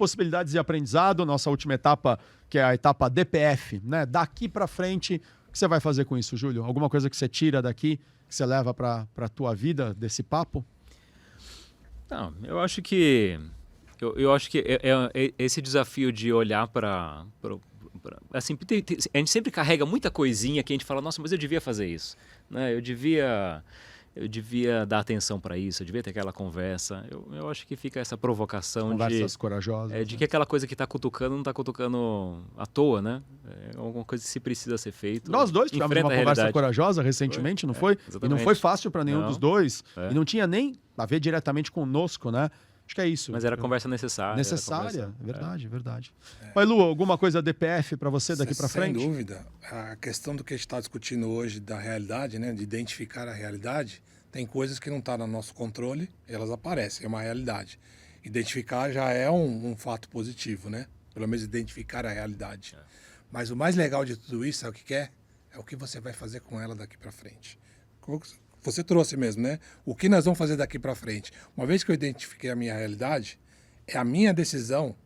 e aprendizado, nossa última etapa, que é a etapa DPF, né? Daqui para frente, o que você vai fazer com isso, Júlio? Alguma coisa que você tira daqui, que você leva para a tua vida desse papo? Não, eu acho que esse desafio de olhar para assim, a gente sempre carrega muita coisinha que a gente fala, nossa, mas eu devia fazer isso, né? Eu devia dar atenção para isso, eu devia ter aquela conversa. Eu acho que fica essa provocação conversas corajosas, de que aquela coisa que está cutucando não está cutucando à toa, né? É alguma coisa que se precisa ser feito. Nós dois tivemos uma conversa corajosa recentemente, não foi? E não foi fácil para nenhum dos dois. E não tinha nem a ver diretamente conosco, né? Acho que é isso. Mas era conversa necessária. Necessária, verdade. Mas, Lu, alguma coisa DPF para você daqui para frente? Sem dúvida. A questão do que a gente está discutindo hoje da realidade, né, de identificar a realidade, tem coisas que não estão no nosso controle, elas aparecem, é uma realidade. Identificar já é um fato positivo, né? Pelo menos identificar a realidade. Mas o mais legal de tudo isso, sabe o que é? É o que você vai fazer com ela daqui para frente. Você trouxe mesmo, né? O que nós vamos fazer daqui para frente? Uma vez que eu identifiquei a minha realidade, é a minha decisão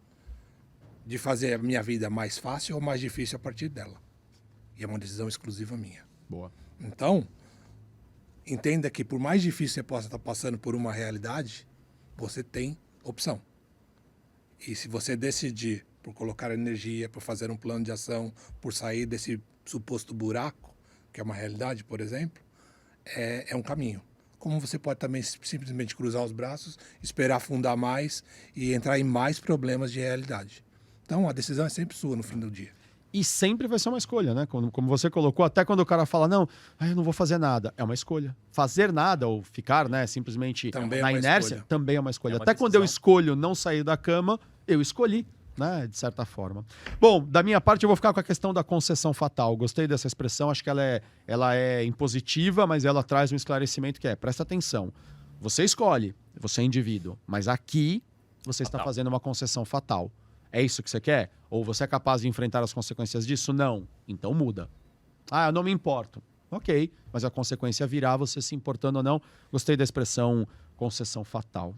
de fazer a minha vida mais fácil ou mais difícil a partir dela. E é uma decisão exclusiva minha. Boa. Então, entenda que por mais difícil você possa estar passando por uma realidade, você tem opção. E se você decidir por colocar energia, por fazer um plano de ação, por sair desse suposto buraco, que é uma realidade, por exemplo, é um caminho. Como você pode também simplesmente cruzar os braços, esperar afundar mais e entrar em mais problemas de realidade. Então, a decisão é sempre sua no fim do dia. E sempre vai ser uma escolha, né? Como você colocou, até quando o cara fala, não, eu não vou fazer nada. É uma escolha. Fazer nada ou ficar, né, simplesmente na inércia, também é uma escolha. Até quando eu escolho não sair da cama, eu escolhi, né, de certa forma. Bom, da minha parte eu vou ficar com a questão da concessão fatal. Gostei dessa expressão, acho que ela é impositiva, mas ela traz um esclarecimento que presta atenção. Você escolhe, você é indivíduo, mas aqui você está fazendo uma concessão fatal. É isso que você quer? Ou você é capaz de enfrentar as consequências disso? Não. Então muda. Ah, eu não me importo. Ok, mas a consequência virá você se importando ou não. Gostei da expressão concessão fatal.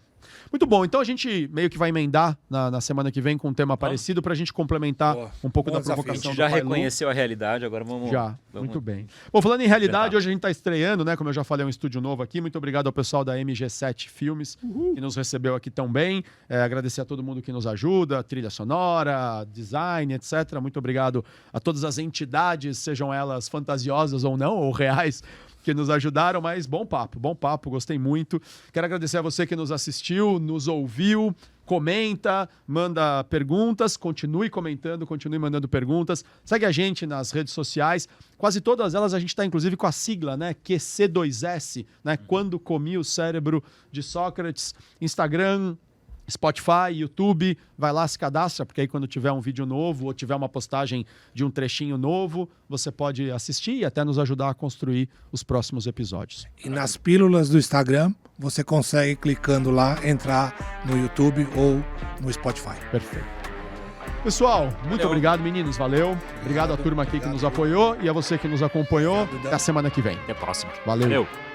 Muito bom, então a gente meio que vai emendar na semana que vem com um tema parecido para a gente complementar um pouco da desafio. provocação A gente do já Pai Lu. reconheceu a realidade, agora vamos... Já, vamos... muito bem. Bom, falando em realidade, Verdade. hoje a gente está estreando, né? Como eu já falei, um estúdio novo aqui. Muito obrigado ao pessoal da MG7 Filmes, que nos recebeu aqui tão bem. Agradecer a todo mundo que nos ajuda, trilha sonora, design, etc. Muito obrigado a todas as entidades, sejam elas fantasiosas ou não, ou reais, que nos ajudaram, mas bom papo, gostei muito. Quero agradecer a você que nos assistiu, nos ouviu, comenta, manda perguntas, continue comentando, continue mandando perguntas. Segue a gente nas redes sociais, quase todas elas a gente está inclusive com a sigla, né? QC2S, né? Quando comi o cérebro de Sócrates. Instagram, Spotify, YouTube, vai lá, se cadastra, porque aí quando tiver um vídeo novo ou tiver uma postagem de um trechinho novo, você pode assistir e até nos ajudar a construir os próximos episódios. E nas pílulas do Instagram, você consegue, clicando lá, entrar no YouTube ou no Spotify. Perfeito. Pessoal, muito obrigado, meninos. Valeu. Obrigado à turma aqui que nos apoiou e a você que nos acompanhou. Até a semana que vem. Até a próxima. Valeu. Valeu.